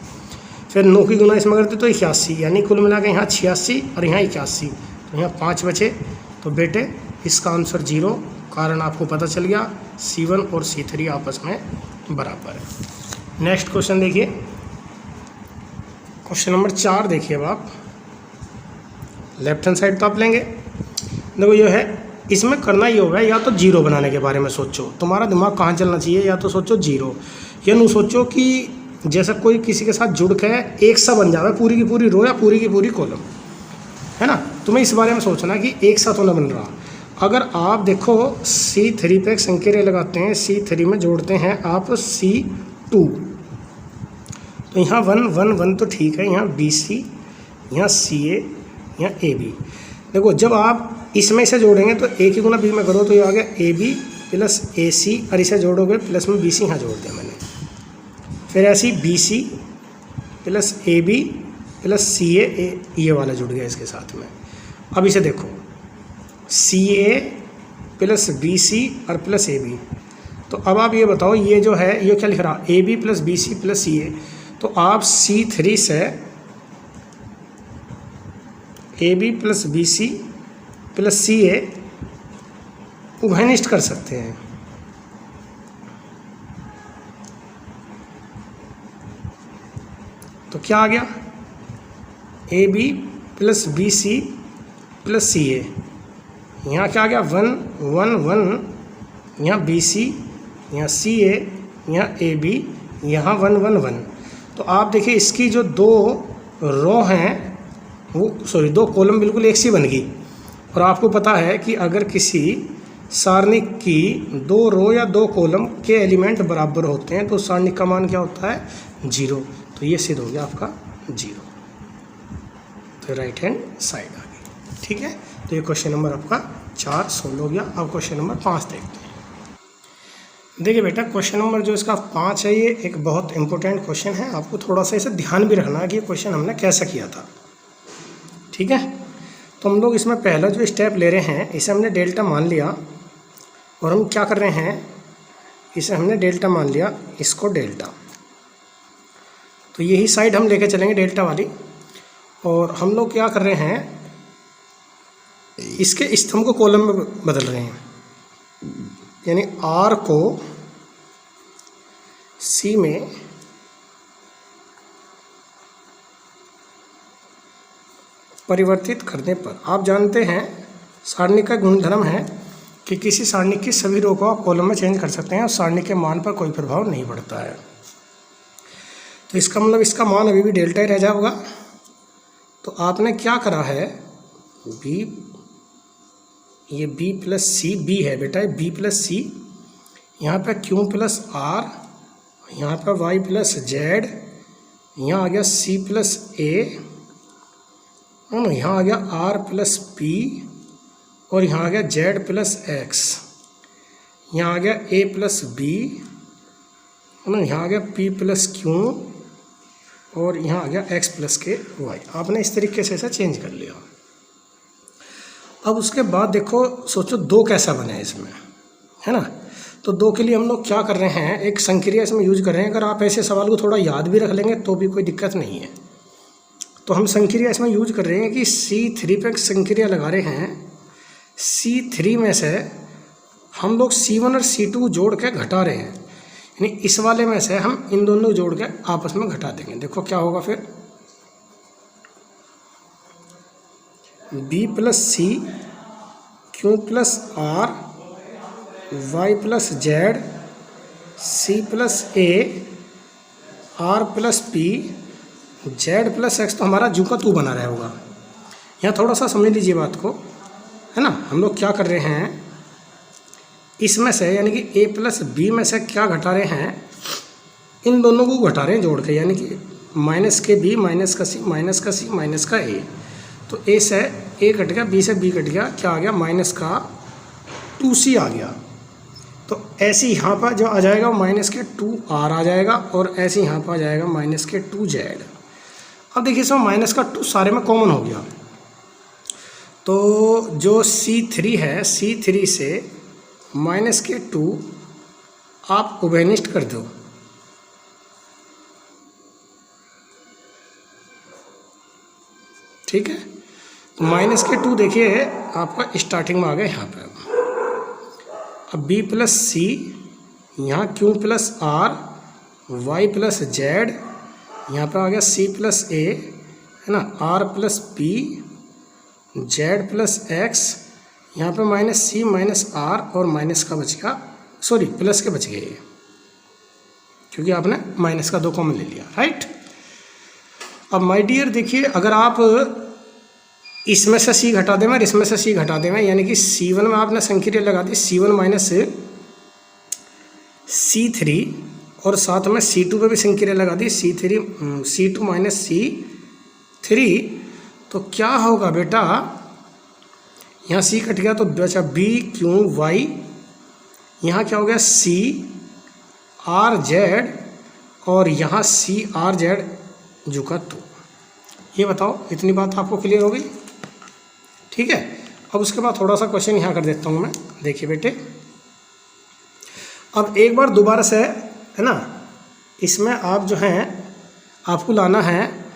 Speaker 1: फिर 9 की गुना इसमें करते तो 81, यानी कुल मिला के यहाँ 86 और यहाँ 81, तो यहाँ 5 बचे। तो बेटे इसका आंसर 0, कारण आपको पता चल गया C1 और C3 आपस में बराबर है। नेक्स्ट क्वेश्चन देखिए, क्वेश्चन नंबर 4 देखिए। अब आप लेफ्ट हैंड साइड तो आप लेंगे, देखो ये है, इसमें करना ये होगा या तो 0 बनाने के बारे में सोचो, तुम्हारा दिमाग कहाँ चलना चाहिए, या तो सोचो 0, या नहीं सोचो कि जैसा कोई किसी के साथ जुड़ के एक सा बन जाए पूरी की पूरी रो या पूरी की पूरी कॉलम, है ना। तुम्हें इस बारे में सोचना कि एक साथ होना बन रहा। अगर आप देखो C3 पे एक संक्रिया लगाते हैं, C3 में जोड़ते हैं आप C2, तो यहाँ 1 1 1 तो ठीक है, यहाँ BC, यहाँ CA, यहाँ AB। देखो जब आप इसमें से जोड़ेंगे तो A की गुना B में करो तो ये आ गया AB प्लस AC, और इसे जोड़ोगे प्लस में BC यहाँ जोड़ दिया मैंने, फिर ऐसी BC plus AB plus CA, ये वाला जुड़ गया इसके साथ में। अब इसे देखो CA प्लस BC और प्लस AB, तो अब आप ये बताओ ये जो है ये क्या लिख रहा, AB plus BC plus CA, तो आप C3 से AB plus BC plus CA उभयनिष्ठ कर सकते हैं। तो क्या आ गया, AB plus BC plus CA, यहाँ क्या आ गया 1 1 1, यहाँ BC, यहाँ CA, यहाँ AB, यहाँ 1 1 1। तो आप देखिए इसकी जो 2 रो हैं वो सॉरी 2 कॉलम बिल्कुल एक सी बन गई। और आपको पता है कि अगर किसी सारणिक की 2 रो या 2 कॉलम के एलिमेंट बराबर होते हैं तो सारणिक का मान क्या होता है, 0। तो ये सिद्ध हो गया आपका 0, तो राइट हैंड साइड आ गई। ठीक है, तो ये क्वेश्चन नंबर आपका 4 सोल्व हो गया। अब क्वेश्चन नंबर 5 देखते हैं। देखिए बेटा क्वेश्चन नंबर जो इसका 5 है ये एक बहुत इंपॉर्टेंट क्वेश्चन है, आपको थोड़ा सा इसे ध्यान भी रखना है कि ये क्वेश्चन हमने कैसा किया था। ठीक है, तो हम लोग इसमें पहला जो स्टेप ले रहे हैं इसे हमने डेल्टा मान लिया, और हम क्या कर रहे हैं, इसे हमने डेल्टा मान लिया, इसको डेल्टा, तो यही साइड हम लेके चलेंगे डेल्टा वाली। और हम लोग क्या कर रहे हैं, इसके स्तंभ को कॉलम में बदल रहे हैं, यानी R को C में परिवर्तित करने पर, आप जानते हैं सारणिक का गुणधर्म है कि किसी सारणिक की सभी रो को आप कॉलम में चेंज कर सकते हैं और सारणिक के मान पर कोई प्रभाव नहीं पड़ता है। तो इसका मतलब इसका मान अभी भी डेल्टा ही रह जाएगा। तो आपने क्या करा है, ये B प्लस C, B है बेटा B प्लस C, यहाँ पर Q प्लस R, यहाँ पर Y प्लस Z, यहाँ आ गया C प्लस A, यहाँ आ गया R प्लस P, और यहाँ आ गया Z प्लस X, यहाँ आ गया A प्लस B, यहाँ आ गया P प्लस Q, और यहाँ आ गया X प्लस के Y। आपने इस तरीके से ऐसा चेंज कर लिया। अब उसके बाद देखो सोचो 2 कैसा बने इसमें, है ना। तो 2 के लिए हम लोग क्या कर रहे हैं, एक संक्रिया इसमें यूज कर रहे हैं। अगर आप ऐसे सवाल को थोड़ा याद भी रख लेंगे तो भी कोई दिक्कत नहीं है। तो हम संक्रिया इसमें यूज कर रहे हैं कि C3 पे संक्रिया लगा रहे हैं, C3 में से हम लोग C1 और C2 जोड़ के घटा रहे हैं, यानी इस वाले में से हम इन दोनों को जोड़ के आपस में घटा देंगे। देखो क्या होगा फिर, b plus c q plus r y plus z c plus a r plus p z plus x, तो हमारा जू का तू बना रहा होगा। यहाँ थोड़ा सा समझ लीजिए बात को, है ना। हम लोग क्या कर रहे हैं, इसमें से यानी कि ए प्लस बी में से क्या घटा रहे हैं, इन दोनों को घटा रहे हैं जोड़ के, यानी कि माइनस के बी माइनस का सी माइनस का सी माइनस का ए। तो ए से ए कट गया, बी से बी कट गया, क्या आ गया माइनस का 2c आ गया। तो ऐसे यहाँ पर जो आ जाएगा माइनस के 2r आ जाएगा, और ऐसे यहाँ पर आ जाएगा माइनस के 2z। अब देखिए इसमें माइनस का 2 सारे में कॉमन हो गया, तो जो C3 है C3 से माइनस के 2 आप उभयनिष्ठ कर दो, ठीक है। तो माइनस के 2 देखिए आपका स्टार्टिंग में आ गया यहाँ पर। अब बी प्लस सी, यहाँ q plus r y plus z, यहाँ पर आ गया सी प्लस ए, है ना, r plus p z plus x, यहाँ पर माइनस सी माइनस आर और माइनस का बच गया, सॉरी प्लस के बच गए ये, क्योंकि आपने माइनस का 2 कॉमन ले लिया, राइट। अब माय डियर देखिए, अगर आप इसमें से सी घटा दें और इसमें से सी घटा दें, यानी कि C1 में आपने संक्रिया लगा दी C1 माइनस C3, और साथ में C2 पे भी संक्रिया लगा दी C2 माइनस C3, तो क्या होगा बेटा, यहाँ C कट गया तो बचा B क्यू वाई, यहाँ क्या हो गया C आर जेड, और यहाँ C आर जेड जो का 2। ये बताओ इतनी बात आपको क्लियर हो गई, ठीक है। अब उसके बाद थोड़ा सा क्वेश्चन यहाँ कर देता हूँ मैं। देखिए बेटे, अब एक बार दोबारा से, है ना, इसमें आप जो हैं आपको लाना है,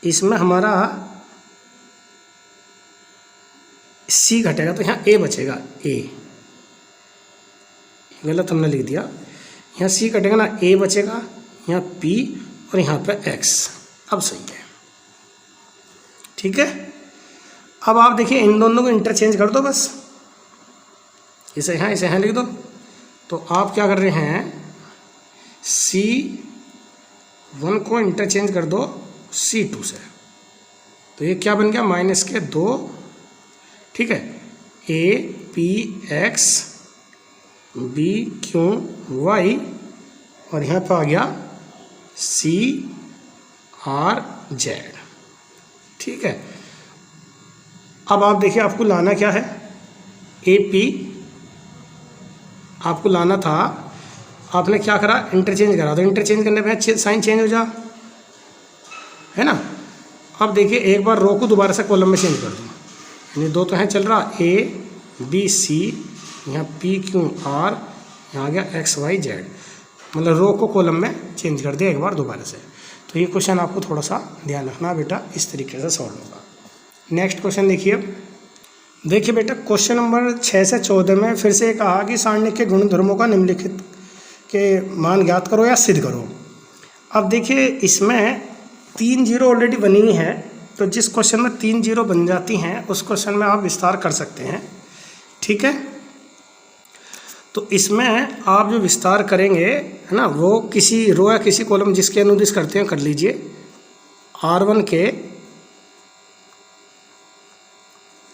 Speaker 1: इसमें हमारा C घटेगा तो यहाँ A बचेगा, A गलत हमने लिख दिया, यहाँ C कटेगा ना, A बचेगा, यहाँ P और यहाँ पे X। अब सही है, ठीक है। अब आप देखिए इन दोनों को इंटरचेंज कर दो, बस इसे यहाँ लिख दो। तो आप क्या कर रहे हैं, C1 को इंटरचेंज कर दो C2 से, तो ये क्या बन गया माइनस के 2, ठीक है, A P X B Q Y, और यहाँ पर आ गया C R Z, ठीक है। अब आप देखिए आपको लाना क्या है, ए पी आपको लाना था, आपने क्या करा, इंटरचेंज करा, तो इंटरचेंज करने पे साइन चेंज हो जा, है ना। अब देखिए एक बार रो को दोबारा से कॉलम में चेंज कर दो, यानी 2 तो हैं चल रहा, ए बी सी, यहाँ पी क्यू आर, यहाँ आ गया एक्स वाई जेड, मतलब रो को कॉलम में चेंज कर दिया एक बार दोबारा से। तो ये क्वेश्चन आपको थोड़ा सा ध्यान रखना बेटा, इस तरीके से सॉल्व होगा। नेक्स्ट क्वेश्चन देखिए बेटा, क्वेश्चन नंबर 6 से 14 में फिर से कहा कि सारणी के गुणधर्मों का निम्नलिखित के मान ज्ञात करो या सिद्ध करो। अब देखिए इसमें 3 जीरो ऑलरेडी बनी हुई है, तो जिस क्वेश्चन में 3 जीरो बन जाती हैं उस क्वेश्चन में आप विस्तार कर सकते हैं, ठीक है। तो इसमें आप जो विस्तार करेंगे, है ना, वो किसी रो या किसी कॉलम जिसके अनुदिश करते हैं कर लीजिए। R1 के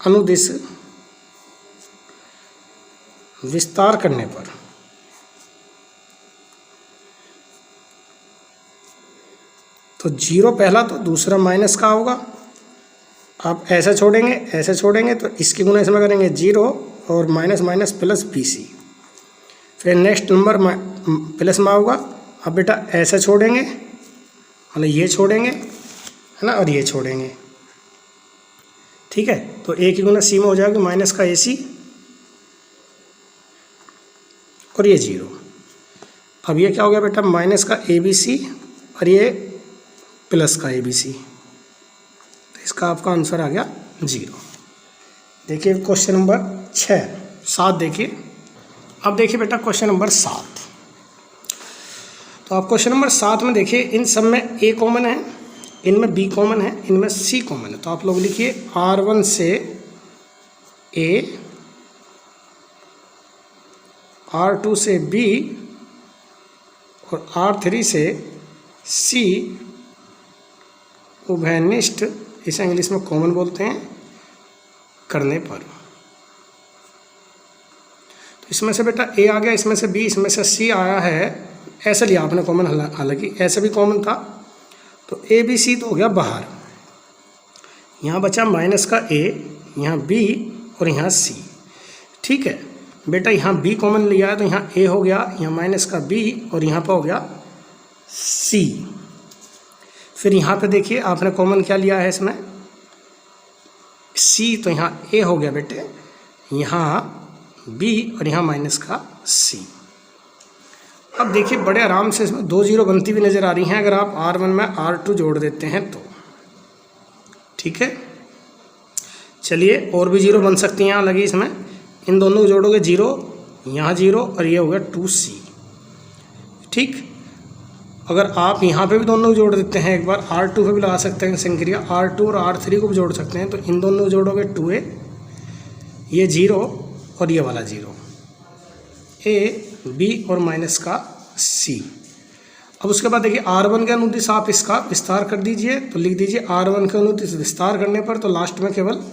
Speaker 1: अनुदिश विस्तार करने पर तो 0 पहला, तो दूसरा माइनस का होगा। आप ऐसे छोड़ेंगे तो इसकी गुना इसमें करेंगे 0 और माइनस माइनस प्लस BC, फिर नेक्स्ट नंबर प्लस में होगा। अब बेटा ऐसे छोड़ेंगे, मतलब ये छोड़ेंगे, है ना, और ये छोड़ेंगे, ठीक है। तो A की गुना C में हो जाएगा माइनस का AC और ये 0। अब ये क्या हो गया बेटा, माइनस का ABC और ये प्लस का ABC, तो इसका आपका आंसर आ गया 0। देखिए क्वेश्चन नंबर 7 देखिए, अब देखिए बेटा क्वेश्चन नंबर 7। तो आप क्वेश्चन नंबर 7 में देखिए, इन सब में ए कॉमन है, इनमें बी कॉमन है, इनमें सी कॉमन है। तो आप लोग लिखिए R1 से ए, R2 से बी और R3 से सी उभयनिष्ठ, इसे इंग्लिश में कॉमन बोलते हैं, करने पर। तो इसमें से बेटा ए आ गया, इसमें से बी, इसमें से सी आया है, ऐसे लिया आपने कॉमन, हालांकि ऐसे भी कॉमन था। तो ए बी सी तो हो गया बाहर, यहाँ बचा माइनस का ए, यहाँ बी और यहाँ सी। ठीक है बेटा, यहाँ बी कॉमन लिया है तो यहाँ ए हो गया, यहाँ माइनस का बी और यहाँ पर हो गया सी। फिर यहाँ पे देखिए आपने कॉमन क्या लिया है इसमें, सी, तो यहाँ ए हो गया बेटे, यहाँ बी और यहाँ माइनस का सी। अब देखिए बड़े आराम से इसमें 2 जीरो बनती हुई नज़र आ रही हैं अगर आप R1 में R2 जोड़ देते हैं तो। ठीक है, चलिए और भी जीरो बन सकती हैं यहाँ लगी इसमें, इन दोनों को जोड़ोगे जीरो, यहाँ जीरो और ये हो गया 2C। ठीक, अगर आप यहाँ पे भी दोनों को जोड़ देते हैं, एक बार R2 पे भी लगा सकते हैं संक्रिया, R2 और R3 को भी जोड़ सकते हैं, तो इन दोनों को जोड़ोगे 2A, ये जीरो और ये वाला जीरो, ए बी और माइनस का सी। अब उसके बाद देखिए R1 के अनुदिश आप इसका विस्तार कर दीजिए, तो लिख दीजिए R1 के अनुदिश विस्तार करने पर तो लास्ट में केवल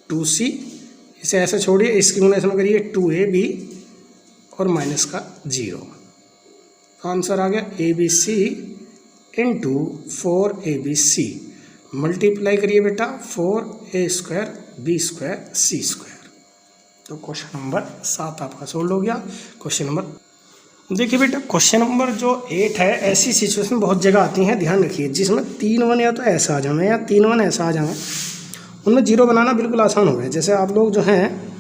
Speaker 1: 2C, इसे ऐसे छोड़िए, इसकी गुणा में करिए 2AB और माइनस का 0। आंसर आ गया ABC इंटू 4ABC। मल्टीप्लाई करिए बेटा 4A² B² C²। तो क्वेश्चन नंबर 7 आपका सोल्व हो गया। क्वेश्चन नंबर देखिए बेटा, क्वेश्चन नंबर जो 8 है, ऐसी सिचुएशन बहुत जगह आती हैं, ध्यान रखिए, जिसमें 3 1 या तो ऐसा आ जाए या 3 1 ऐसा आ जाए, उनमें जीरो बनाना बिल्कुल आसान हो गया। जैसे आप लोग जो हैं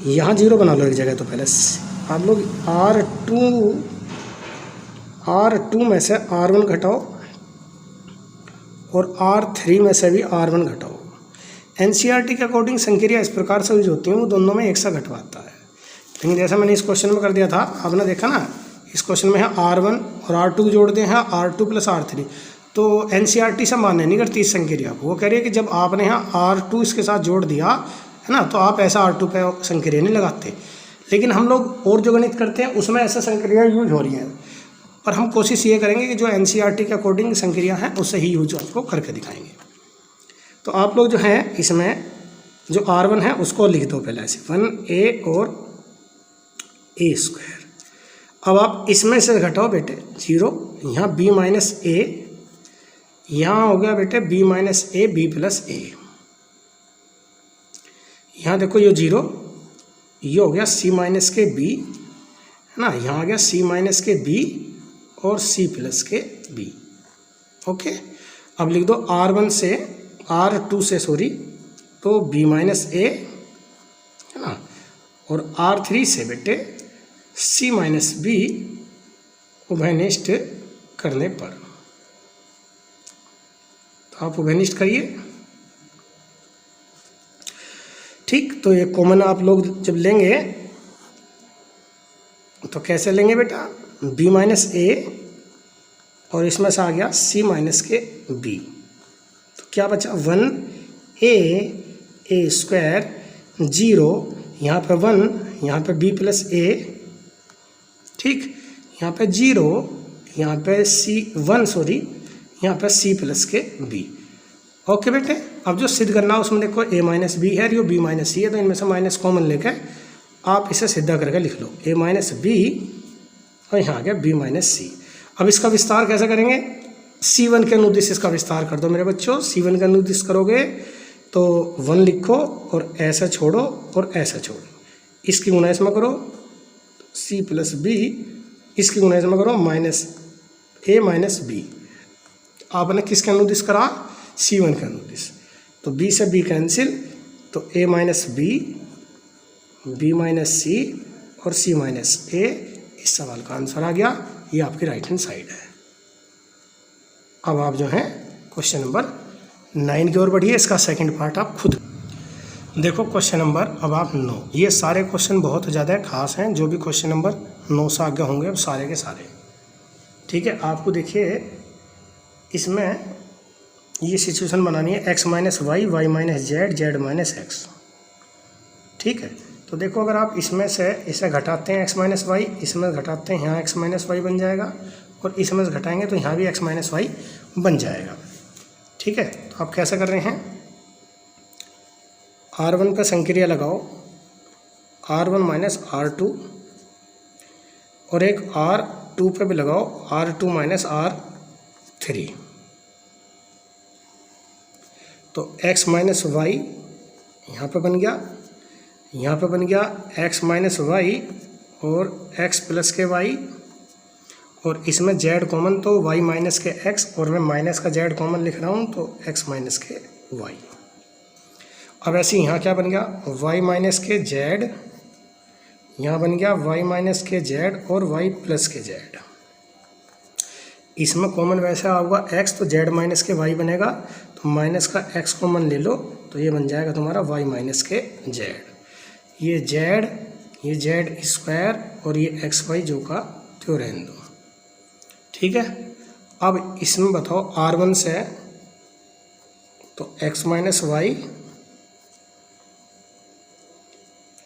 Speaker 1: यहाँ जीरो बना लो एक जगह, तो पहले आप लोग R2 में से R1 घटाओ और R3 में से भी R1 घटाओ। NCERT के अकॉर्डिंग संक्रिया इस प्रकार से यूज होती हैं, वो दोनों में एक सा घटवाता है। लेकिन जैसा मैंने इस क्वेश्चन में कर दिया था, आपने देखा ना, इस क्वेश्चन में है R1 और R2 जोड़ते हैं, R2 + R3। तो NCERT से मान्य नहीं करती इस संक्रिया को, वो कह रही है कि जब आपने यहाँ R2 इसके साथ जोड़ दिया है ना, तो आप ऐसा R2 पे संक्रिया नहीं लगाते। लेकिन हम लोग और जो गणित करते हैं उसमें ऐसा संक्रिया यूज हो रही है, पर हम कोशिश ये करेंगे कि जो NCERT के अकॉर्डिंग संक्रिया है उससे ही यूज आपको करके दिखाएंगे। तो आप लोग जो हैं इसमें जो R1 है उसको लिख दो पहले ऐसे, 1A और A²। अब आप इसमें से घटाओ बेटे 0, यहाँ B - A, यहाँ हो गया बेटे B - A B + A, यहाँ देखो ये 0, ये हो गया C - के B है ना, यहाँ आ गया C - के B और C + के B। ओके, अब लिख दो R2 से तो B - A है ना, और R3 से बेटे C - B उभयनिष्ठ करने पर। तो आप उभयनिष्ठ करिए। ठीक, तो ये कॉमन आप लोग जब लेंगे तो कैसे लेंगे बेटा, B - A और इसमें से आ गया C - के B, तो क्या बचा 1A A², 0, यहाँ पे 1, यहाँ पे B + A, ठीक, यहाँ पे 0, यहाँ पे यहाँ पे C + के B। ओके बेटे, अब जो सिद्ध करना है उसमें देखो A - B है, यो B - C है, तो इनमें से माइनस कॉमन लेकर आप इसे सीधा करके लिख लो, A - B और यहाँ आ गया B - C। अब इसका विस्तार कैसे करेंगे, C1 के अनुदिश इसका विस्तार कर दो मेरे बच्चों। C1 के अनुदिश करोगे तो 1 लिखो और ऐसा छोड़ो और ऐसा छोड़ो, इसकी गुणा इसमें करो C + B, इसकी गुणा इसमें करो -A - B। आपने किसके अनुदिश करा, C1 के अनुदिश, तो B से B कैंसिल, तो A - B, B - C और C - A। इस सवाल का आंसर आ गया, ये आपकी राइट हैंड साइड है। अब आप जो हैं क्वेश्चन नंबर 9 की ओर बढ़िए, इसका सेकंड पार्ट आप खुद। देखो क्वेश्चन नंबर अब आप 9, ये सारे क्वेश्चन बहुत ज़्यादा खास हैं, जो भी क्वेश्चन नंबर 9 से आगे होंगे अब सारे के सारे, ठीक है। आपको देखिए इसमें ये सिचुएशन बनानी है x minus y, y minus z, z minus x, ठीक है। तो देखो अगर आप इसमें से इसे घटाते हैं x माइनस वाई, इसमें घटाते हैं यहाँ x माइनस वाई बन जाएगा, और इसमें से घटाएंगे तो यहाँ भी x माइनस वाई बन जाएगा, ठीक है। तो आप कैसे कर रहे हैं, R1 पे संक्रिया लगाओ, R1 माइनस R2, और एक R2 पे भी लगाओ, R2 माइनस R3। तो x माइनस वाई यहाँ पे बन गया, यहाँ पे बन गया x माइनस वाई और x प्लस के y, और इसमें z कॉमन तो y माइनस के x, और मैं माइनस का z कॉमन लिख रहा हूँ तो x माइनस के y। अब ऐसे यहाँ क्या बन गया, y माइनस के z, यहाँ बन गया y माइनस के z और y प्लस के z। इसमें कॉमन वैसे होगा x, तो z माइनस के y बनेगा, तो माइनस का x कॉमन ले लो तो ये बन जाएगा तुम्हारा y माइनस के z। ये z स्क्वायर और ये एक्स वाई जो का त्यों रहने दो, ठीक है। अब इसमें बताओ R1 से तो x माइनस वाई,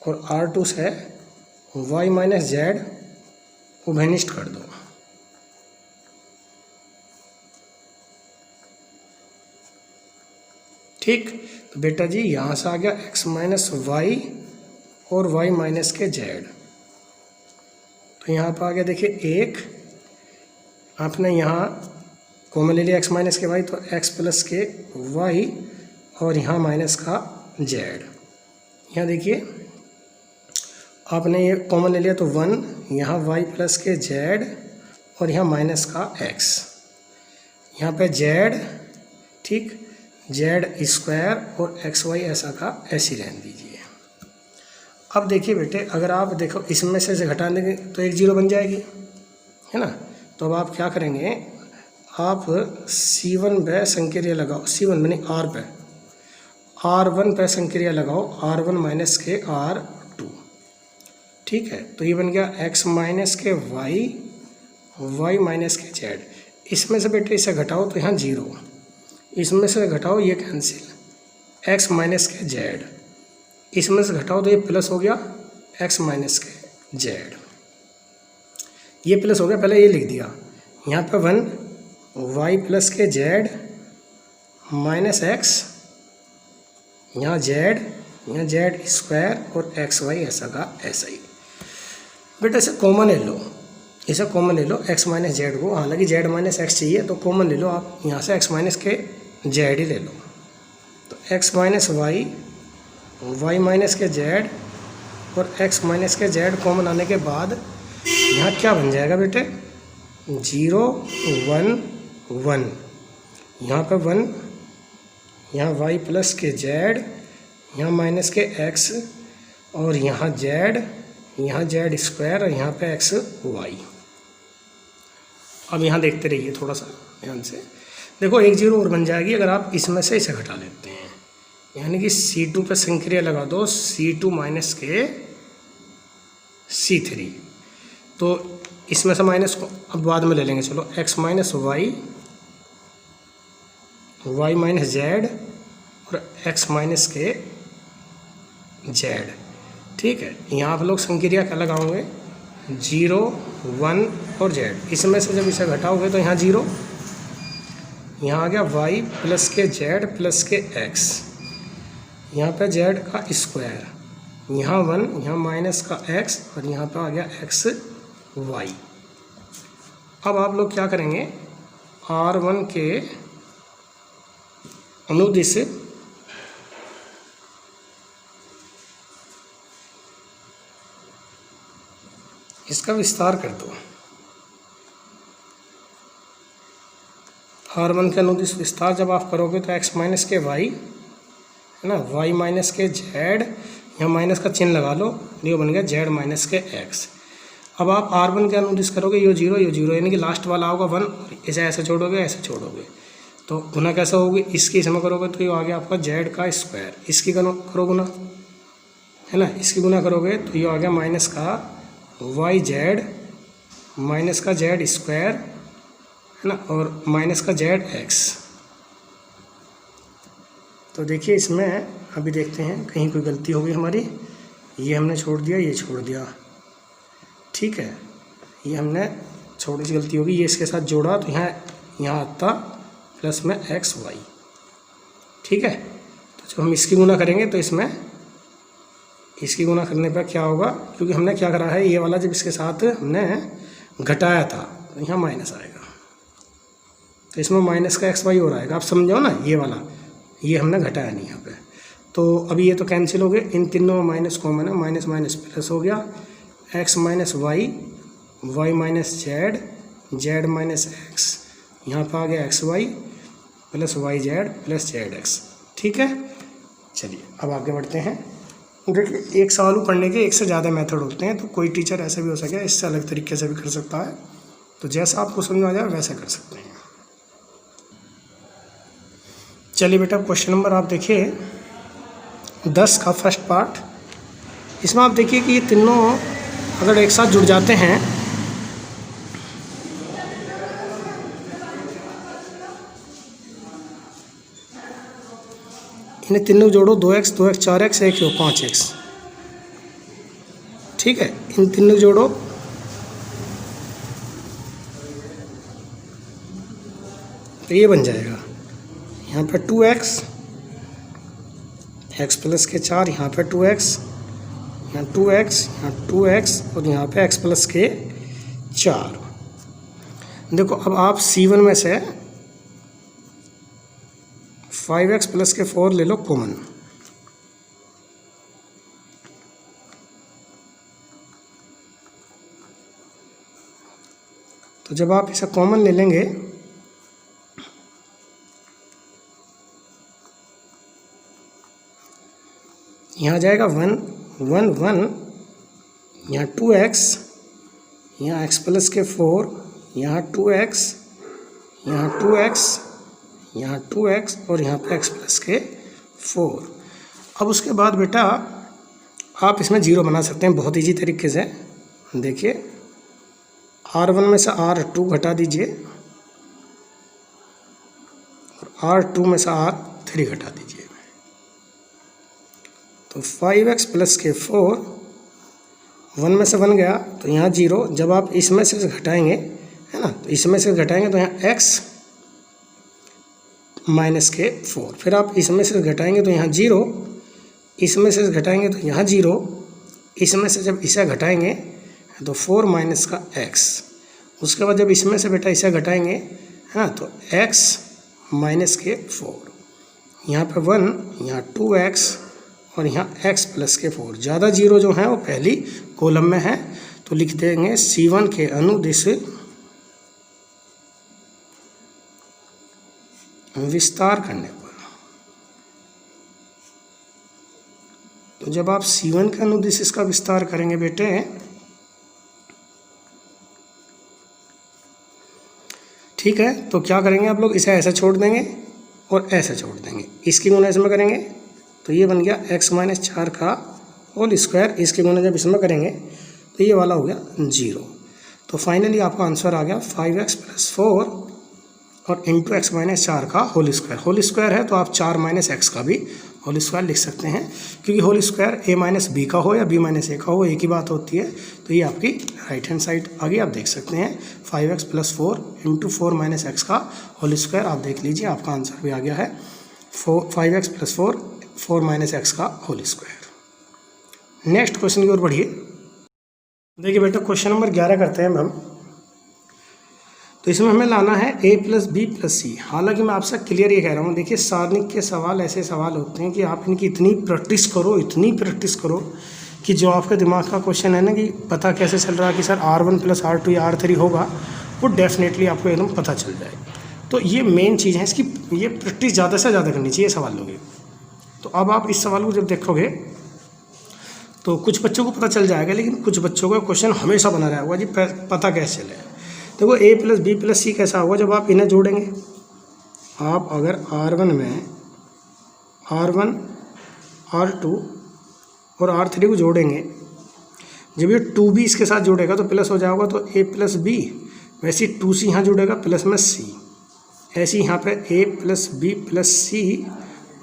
Speaker 1: और R2 से y माइनस जेड को वेनिस्ट कर दो, ठीक। तो बेटा जी यहाँ से आ गया x माइनस वाई और y माइनस के z, तो यहाँ पर आ गया देखिए एक, आपने यहाँ कॉमन ले लिया x माइनस के y, तो x प्लस के y और यहाँ माइनस का z। यहाँ देखिए आपने ये कॉमन ले लिया तो 1, यहाँ y प्लस के z और यहाँ माइनस का x, यहाँ पे z, ठीक, z स्क्वायर और एक्स वाई ऐसा का ऐसे रहने दीजिए। अब देखिए बेटे अगर आप देखो इसमें से घटा देंगे तो एक जीरो बन जाएगी, है ना। तो अब आप क्या करेंगे, आप C1 पे संक्रिया लगाओ, C1 यानी R पे, R1 पे संक्रिया लगाओ, R1 माइनस के R2, ठीक है। तो ये बन गया x माइनस के y, y माइनस के z। इसमें से बेटे इसे घटाओ तो यहाँ जीरो, इसमें से घटाओ ये कैंसिल, x माइनस के z, इसमें से घटाओ तो ये प्लस हो गया x माइनस के z, ये प्लस हो गया, पहले ये लिख दिया। यहाँ पे 1 y प्लस के z माइनस x, यहाँ z स्क्वायर और एक्स वाई ऐसा का ऐसा ही। बेटा इसे कॉमन ले लो, इसे कॉमन ले लो x माइनस जेड को, हालांकि z माइनस एक्स चाहिए तो कॉमन ले लो आप, यहाँ से x माइनस के z ही ले लो। तो x minus y, y minus के z और x माइनस के z कॉमन आने के बाद यहाँ क्या बन जाएगा बेटे, 0 1 1, यहाँ पे 1, यहाँ y प्लस के z, यहाँ माइनस के x और यहाँ z स्क्वायर और यहाँ पे एक्स वाई। अब यहाँ देखते रहिए थोड़ा सा ध्यान से, देखो एक जीरो और बन जाएगी अगर आप इसमें से इसे घटा लेते हैं, यानी कि C2 पे संक्रिया लगा दो, C2 माइनस के C3, तो इसमें से माइनस को अब बाद में ले लेंगे, चलो x minus y, y minus z और x माइनस के z, ठीक है। यहाँ आप लोग संक्रिया क्या लगाओगे, 0 1 और z, इसमें से जब इसे घटाओगे तो यहाँ 0, यहाँ आ गया y प्लस के z प्लस के x, यहाँ पे z का स्क्वायर, यहाँ 1, यहाँ माइनस का x और यहाँ पे आ गया x y। अब आप लोग क्या करेंगे, R1 के अनुदिश इसका विस्तार कर दो, R1 के अनुदिश विस्तार जब आप करोगे तो x माइनस के y, है ना, y माइनस के z, यहाँ माइनस का चिन्ह लगा लो, ये बन गया z माइनस के x। अब आप R1 के अनुदिश करोगे, यो जीरो यानी कि लास्ट वाला होगा 1, इसे ऐसे छोड़ोगे ऐसे छोड़ोगे, तो गुना कैसा होगी, इसकी इसमें करोगे तो ये आ गया आपका जेड का स्क्वायर, इसकी करो गुना, है ना, इसकी गुना करोगे तो ये आ गया माइनस का वाई जेड माइनस का जेड स्क्वायर, है ना, और माइनस का जेड एक्स। तो देखिए इसमें अभी देखते हैं कहीं कोई गलती होगी हमारी, ये हमने छोड़ दिया, ये छोड़ दिया, ठीक है, ये हमने छोटी सी गलती होगी, ये इसके साथ जोड़ा तो यहाँ आता प्लस में एक्स वाई, ठीक है। तो जब हम इसकी गुना करेंगे तो इसमें इसकी गुना करने पर क्या होगा, क्योंकि हमने क्या करा है, ये वाला जब इसके साथ हमने घटाया था तो यहाँ माइनस आएगा, तो इसमें माइनस का एक्स वाई हो रहेगा, आप समझो ना, ये वाला ये हमने घटाया नहीं यहाँ पे। तो अभी ये तो कैंसिल हो गए, इन तीनों में माइनस कॉमन है, माइनस माइनस प्लस हो गया, x minus y, y minus z, z minus x, यहाँ पर आ गया x y plus y z plus z x, ठीक है। चलिए अब आगे बढ़ते हैं। देखिए एक सवाल पढ़ने के एक से ज़्यादा मेथड होते हैं, तो कोई टीचर ऐसा भी हो सके, इससे अलग तरीके से भी कर सकता है, तो जैसा आपको समझ में आ जाए वैसा कर सकते हैं। चलिए बेटा क्वेश्चन नंबर आप देखिए 10 का फर्स्ट पार्ट। इसमें आप देखिए कि ये तीनों अगर एक साथ जुड़ जाते हैं, इन्हें तीनों जोड़ो, 2x 2x 4x 1 हो 5x, ठीक है, इन तीनों जोड़ो, तो ये बन जाएगा यहाँ पर 2x, x प्लस के 4, यहाँ पर 2x, यहाँ 2x, यहाँ 2x और यहाँ पे x प्लस के 4। देखो अब आप C1 में से 5x प्लस के 4 ले लो कॉमन, तो जब आप इसे कॉमन ले लेंगे यहाँ जाएगा 1 1 1, यहाँ 2x, यहाँ x प्लस के 4, यहाँ 2x, यहाँ 2x, यहाँ 2x और यहाँ पे x प्लस के 4। अब उसके बाद बेटा आप इसमें 0 बना सकते हैं बहुत ईजी तरीके से। देखिए R1 में से R2 घटा दीजिए और R2 में से R3 घटा दीजिए, तो 5x प्लस के 4, 1 में से 1 गया तो यहाँ 0, जब आप इसमें से घटाएंगे, है ना, तो इसमें से घटाएंगे तो यहाँ x माइनस के 4, फिर आप इसमें से घटाएंगे तो यहाँ 0, इसमें से घटाएंगे तो यहाँ 0, इसमें से जब इसे घटाएंगे तो 4 माइनस का x, उसके बाद जब इसमें से बेटा इसे घटाएंगे, है ना, तो x माइनस के 4, यहाँ पे 1, यहाँ 2x और यहाँ x प्लस के 4। ज़्यादा 0 जो है वो पहली कॉलम में है, तो लिख देंगे C1 के अनुदिश विस्तार करने पर। तो जब आप C1 के अनुदिश इसका विस्तार करेंगे बेटे, ठीक है, तो क्या करेंगे आप लोग, इसे ऐसे छोड़ देंगे और ऐसे छोड़ देंगे, इसकी गुना इसमें करेंगे तो ये बन गया x माइनस 4 का होल स्क्वायर, इसके गुना जब इसमें करेंगे तो ये वाला हो गया 0। तो फाइनली आपका आंसर आ गया 5x प्लस 4 और इंटू एक्स माइनस 4 का होल स्क्वायर। होल स्क्वायर है तो आप 4 माइनस एक्स का भी होल स्क्वायर लिख सकते हैं, क्योंकि whole square a minus b का हो या b माइनस ए का हो एक ही बात होती है। तो ये आपकी राइट हैंड साइड आ गई, आप देख सकते हैं 5x plus 4 into 4 minus x का होल स्क्वायर। आप देख लीजिए आपका आंसर भी आ गया है 5x प्लस 4 माइनस एक्स का होल स्क्वायर। नेक्स्ट क्वेश्चन की ओर बढ़िए। देखिए बेटा क्वेश्चन नंबर 11 करते हैं हम। तो इसमें हमें लाना है a प्लस बी प्लस सी। हालांकि मैं आपसे क्लियर ये कह रहा हूँ, देखिए सारणिक के सवाल ऐसे सवाल होते हैं कि आप इनकी इतनी प्रैक्टिस करो कि जो आपके दिमाग का क्वेश्चन है ना कि पता कैसे चल रहा है कि सर R1 प्लस R2 या R3 होगा, वो डेफिनेटली आपको एकदम पता चल जाए। तो ये मेन चीज़ है, इसकी ये प्रैक्टिस ज़्यादा से ज़्यादा करनी चाहिए सवालों की। तो अब आप इस सवाल को जब देखोगे तो कुछ बच्चों को पता चल जाएगा, लेकिन कुछ बच्चों का क्वेश्चन हमेशा बना रहा होगा जी पता कैसे चले। देखो a प्लस बी प्लस सी कैसा होगा, जब आप इन्हें जोड़ेंगे आप अगर R1 में R1 R2 और R3 को जोड़ेंगे, जब ये 2B इसके साथ जुड़ेगा तो प्लस हो जाएगा, तो A प्लस B, वैसे 2C यहाँ जुड़ेगा प्लस में C, ऐसे यहाँ पे A plus B plus C,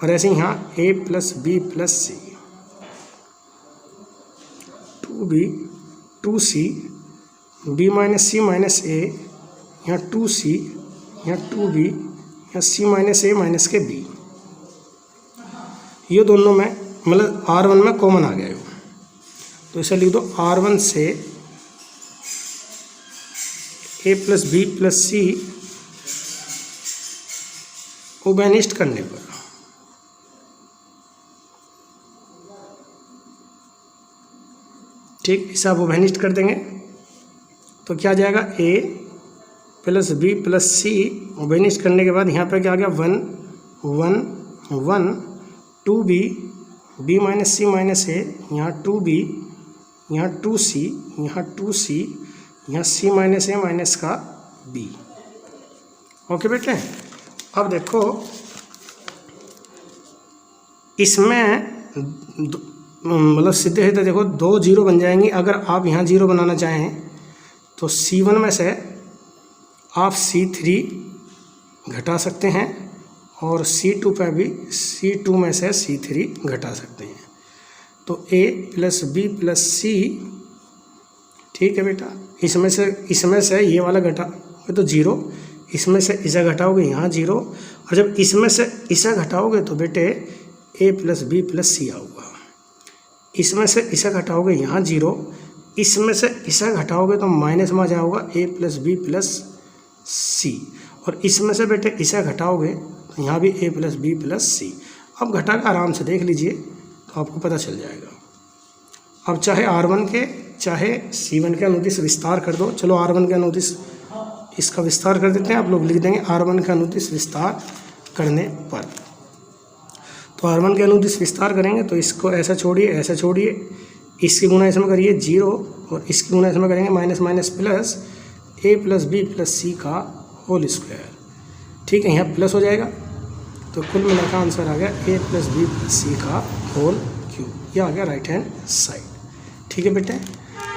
Speaker 1: और ऐसे यहाँ A plus B plus C, 2B 2C, B minus C minus A, यहाँ 2C, यहाँ 2B, यहाँ C माइनस A माइनस के B, ये दोनों में मतलब R1 में कॉमन आ गया है, तो इसे लिख दो R1 से A plus B plus C उभयनिष्ठ करने पर ठीक, इसे आप उभयनिष्ठ कर देंगे तो क्या आ जाएगा, A plus B plus C उभयनिष्ठ करने के बाद यहाँ पर क्या आ गया 1 1 1 2B, B minus C minus A, यहाँ 2B, यहाँ 2C, यहाँ 2C, यहाँ C माइनस A माइनस का B। ओके बेटे, अब देखो इसमें मतलब सीधे सीधे देखो 2 जीरो बन जाएंगी। अगर आप यहाँ जीरो बनाना चाहें तो C1 में से आप C3 घटा सकते हैं और C2 पे भी C2 में से C3 घटा सकते हैं, तो A plus B plus C, ठीक है बेटा। इसमें से ये वाला घटाओगे तो जीरो, इसमें से इसे घटाओगे यहाँ जीरो, और जब इसमें से इसे घटाओगे तो बेटे A plus B plus C आऊगा। इसमें से इसे घटाओगे यहाँ जीरो, इसमें से इसे घटाओगे तो माइनस में आ जाओगा A plus B plus C, और इसमें से बेटे इसे घटाओगे तो यहाँ भी A plus B plus C। अब घटा के आराम से देख लीजिए तो आपको पता चल जाएगा। अब चाहे R1 के चाहे C1 के अनुदिश विस्तार कर दो। चलो R1 के अनुदिश इसका विस्तार कर देते हैं, आप लोग लिख देंगे R1 का अनुदिश विस्तार करने पर। तो R1 के अनुदिश विस्तार करेंगे तो इसको ऐसा छोड़िए, इसकी गुणा इसमें करिए जीरो, और इसकी गुणा इसमें करेंगे minus minus plus A plus B plus C का होल स्क्वायर, ठीक है। यहाँ प्लस हो जाएगा तो कुल मिला का आंसर आ गया A plus B plus C का होल क्यूब, यह आ गया राइट हैंड साइड, ठीक है बेटे।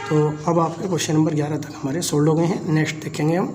Speaker 1: तो अब आपके क्वेश्चन नंबर 11 तक हमारे सोल्व हो गए हैं। नेक्स्ट देखेंगे हम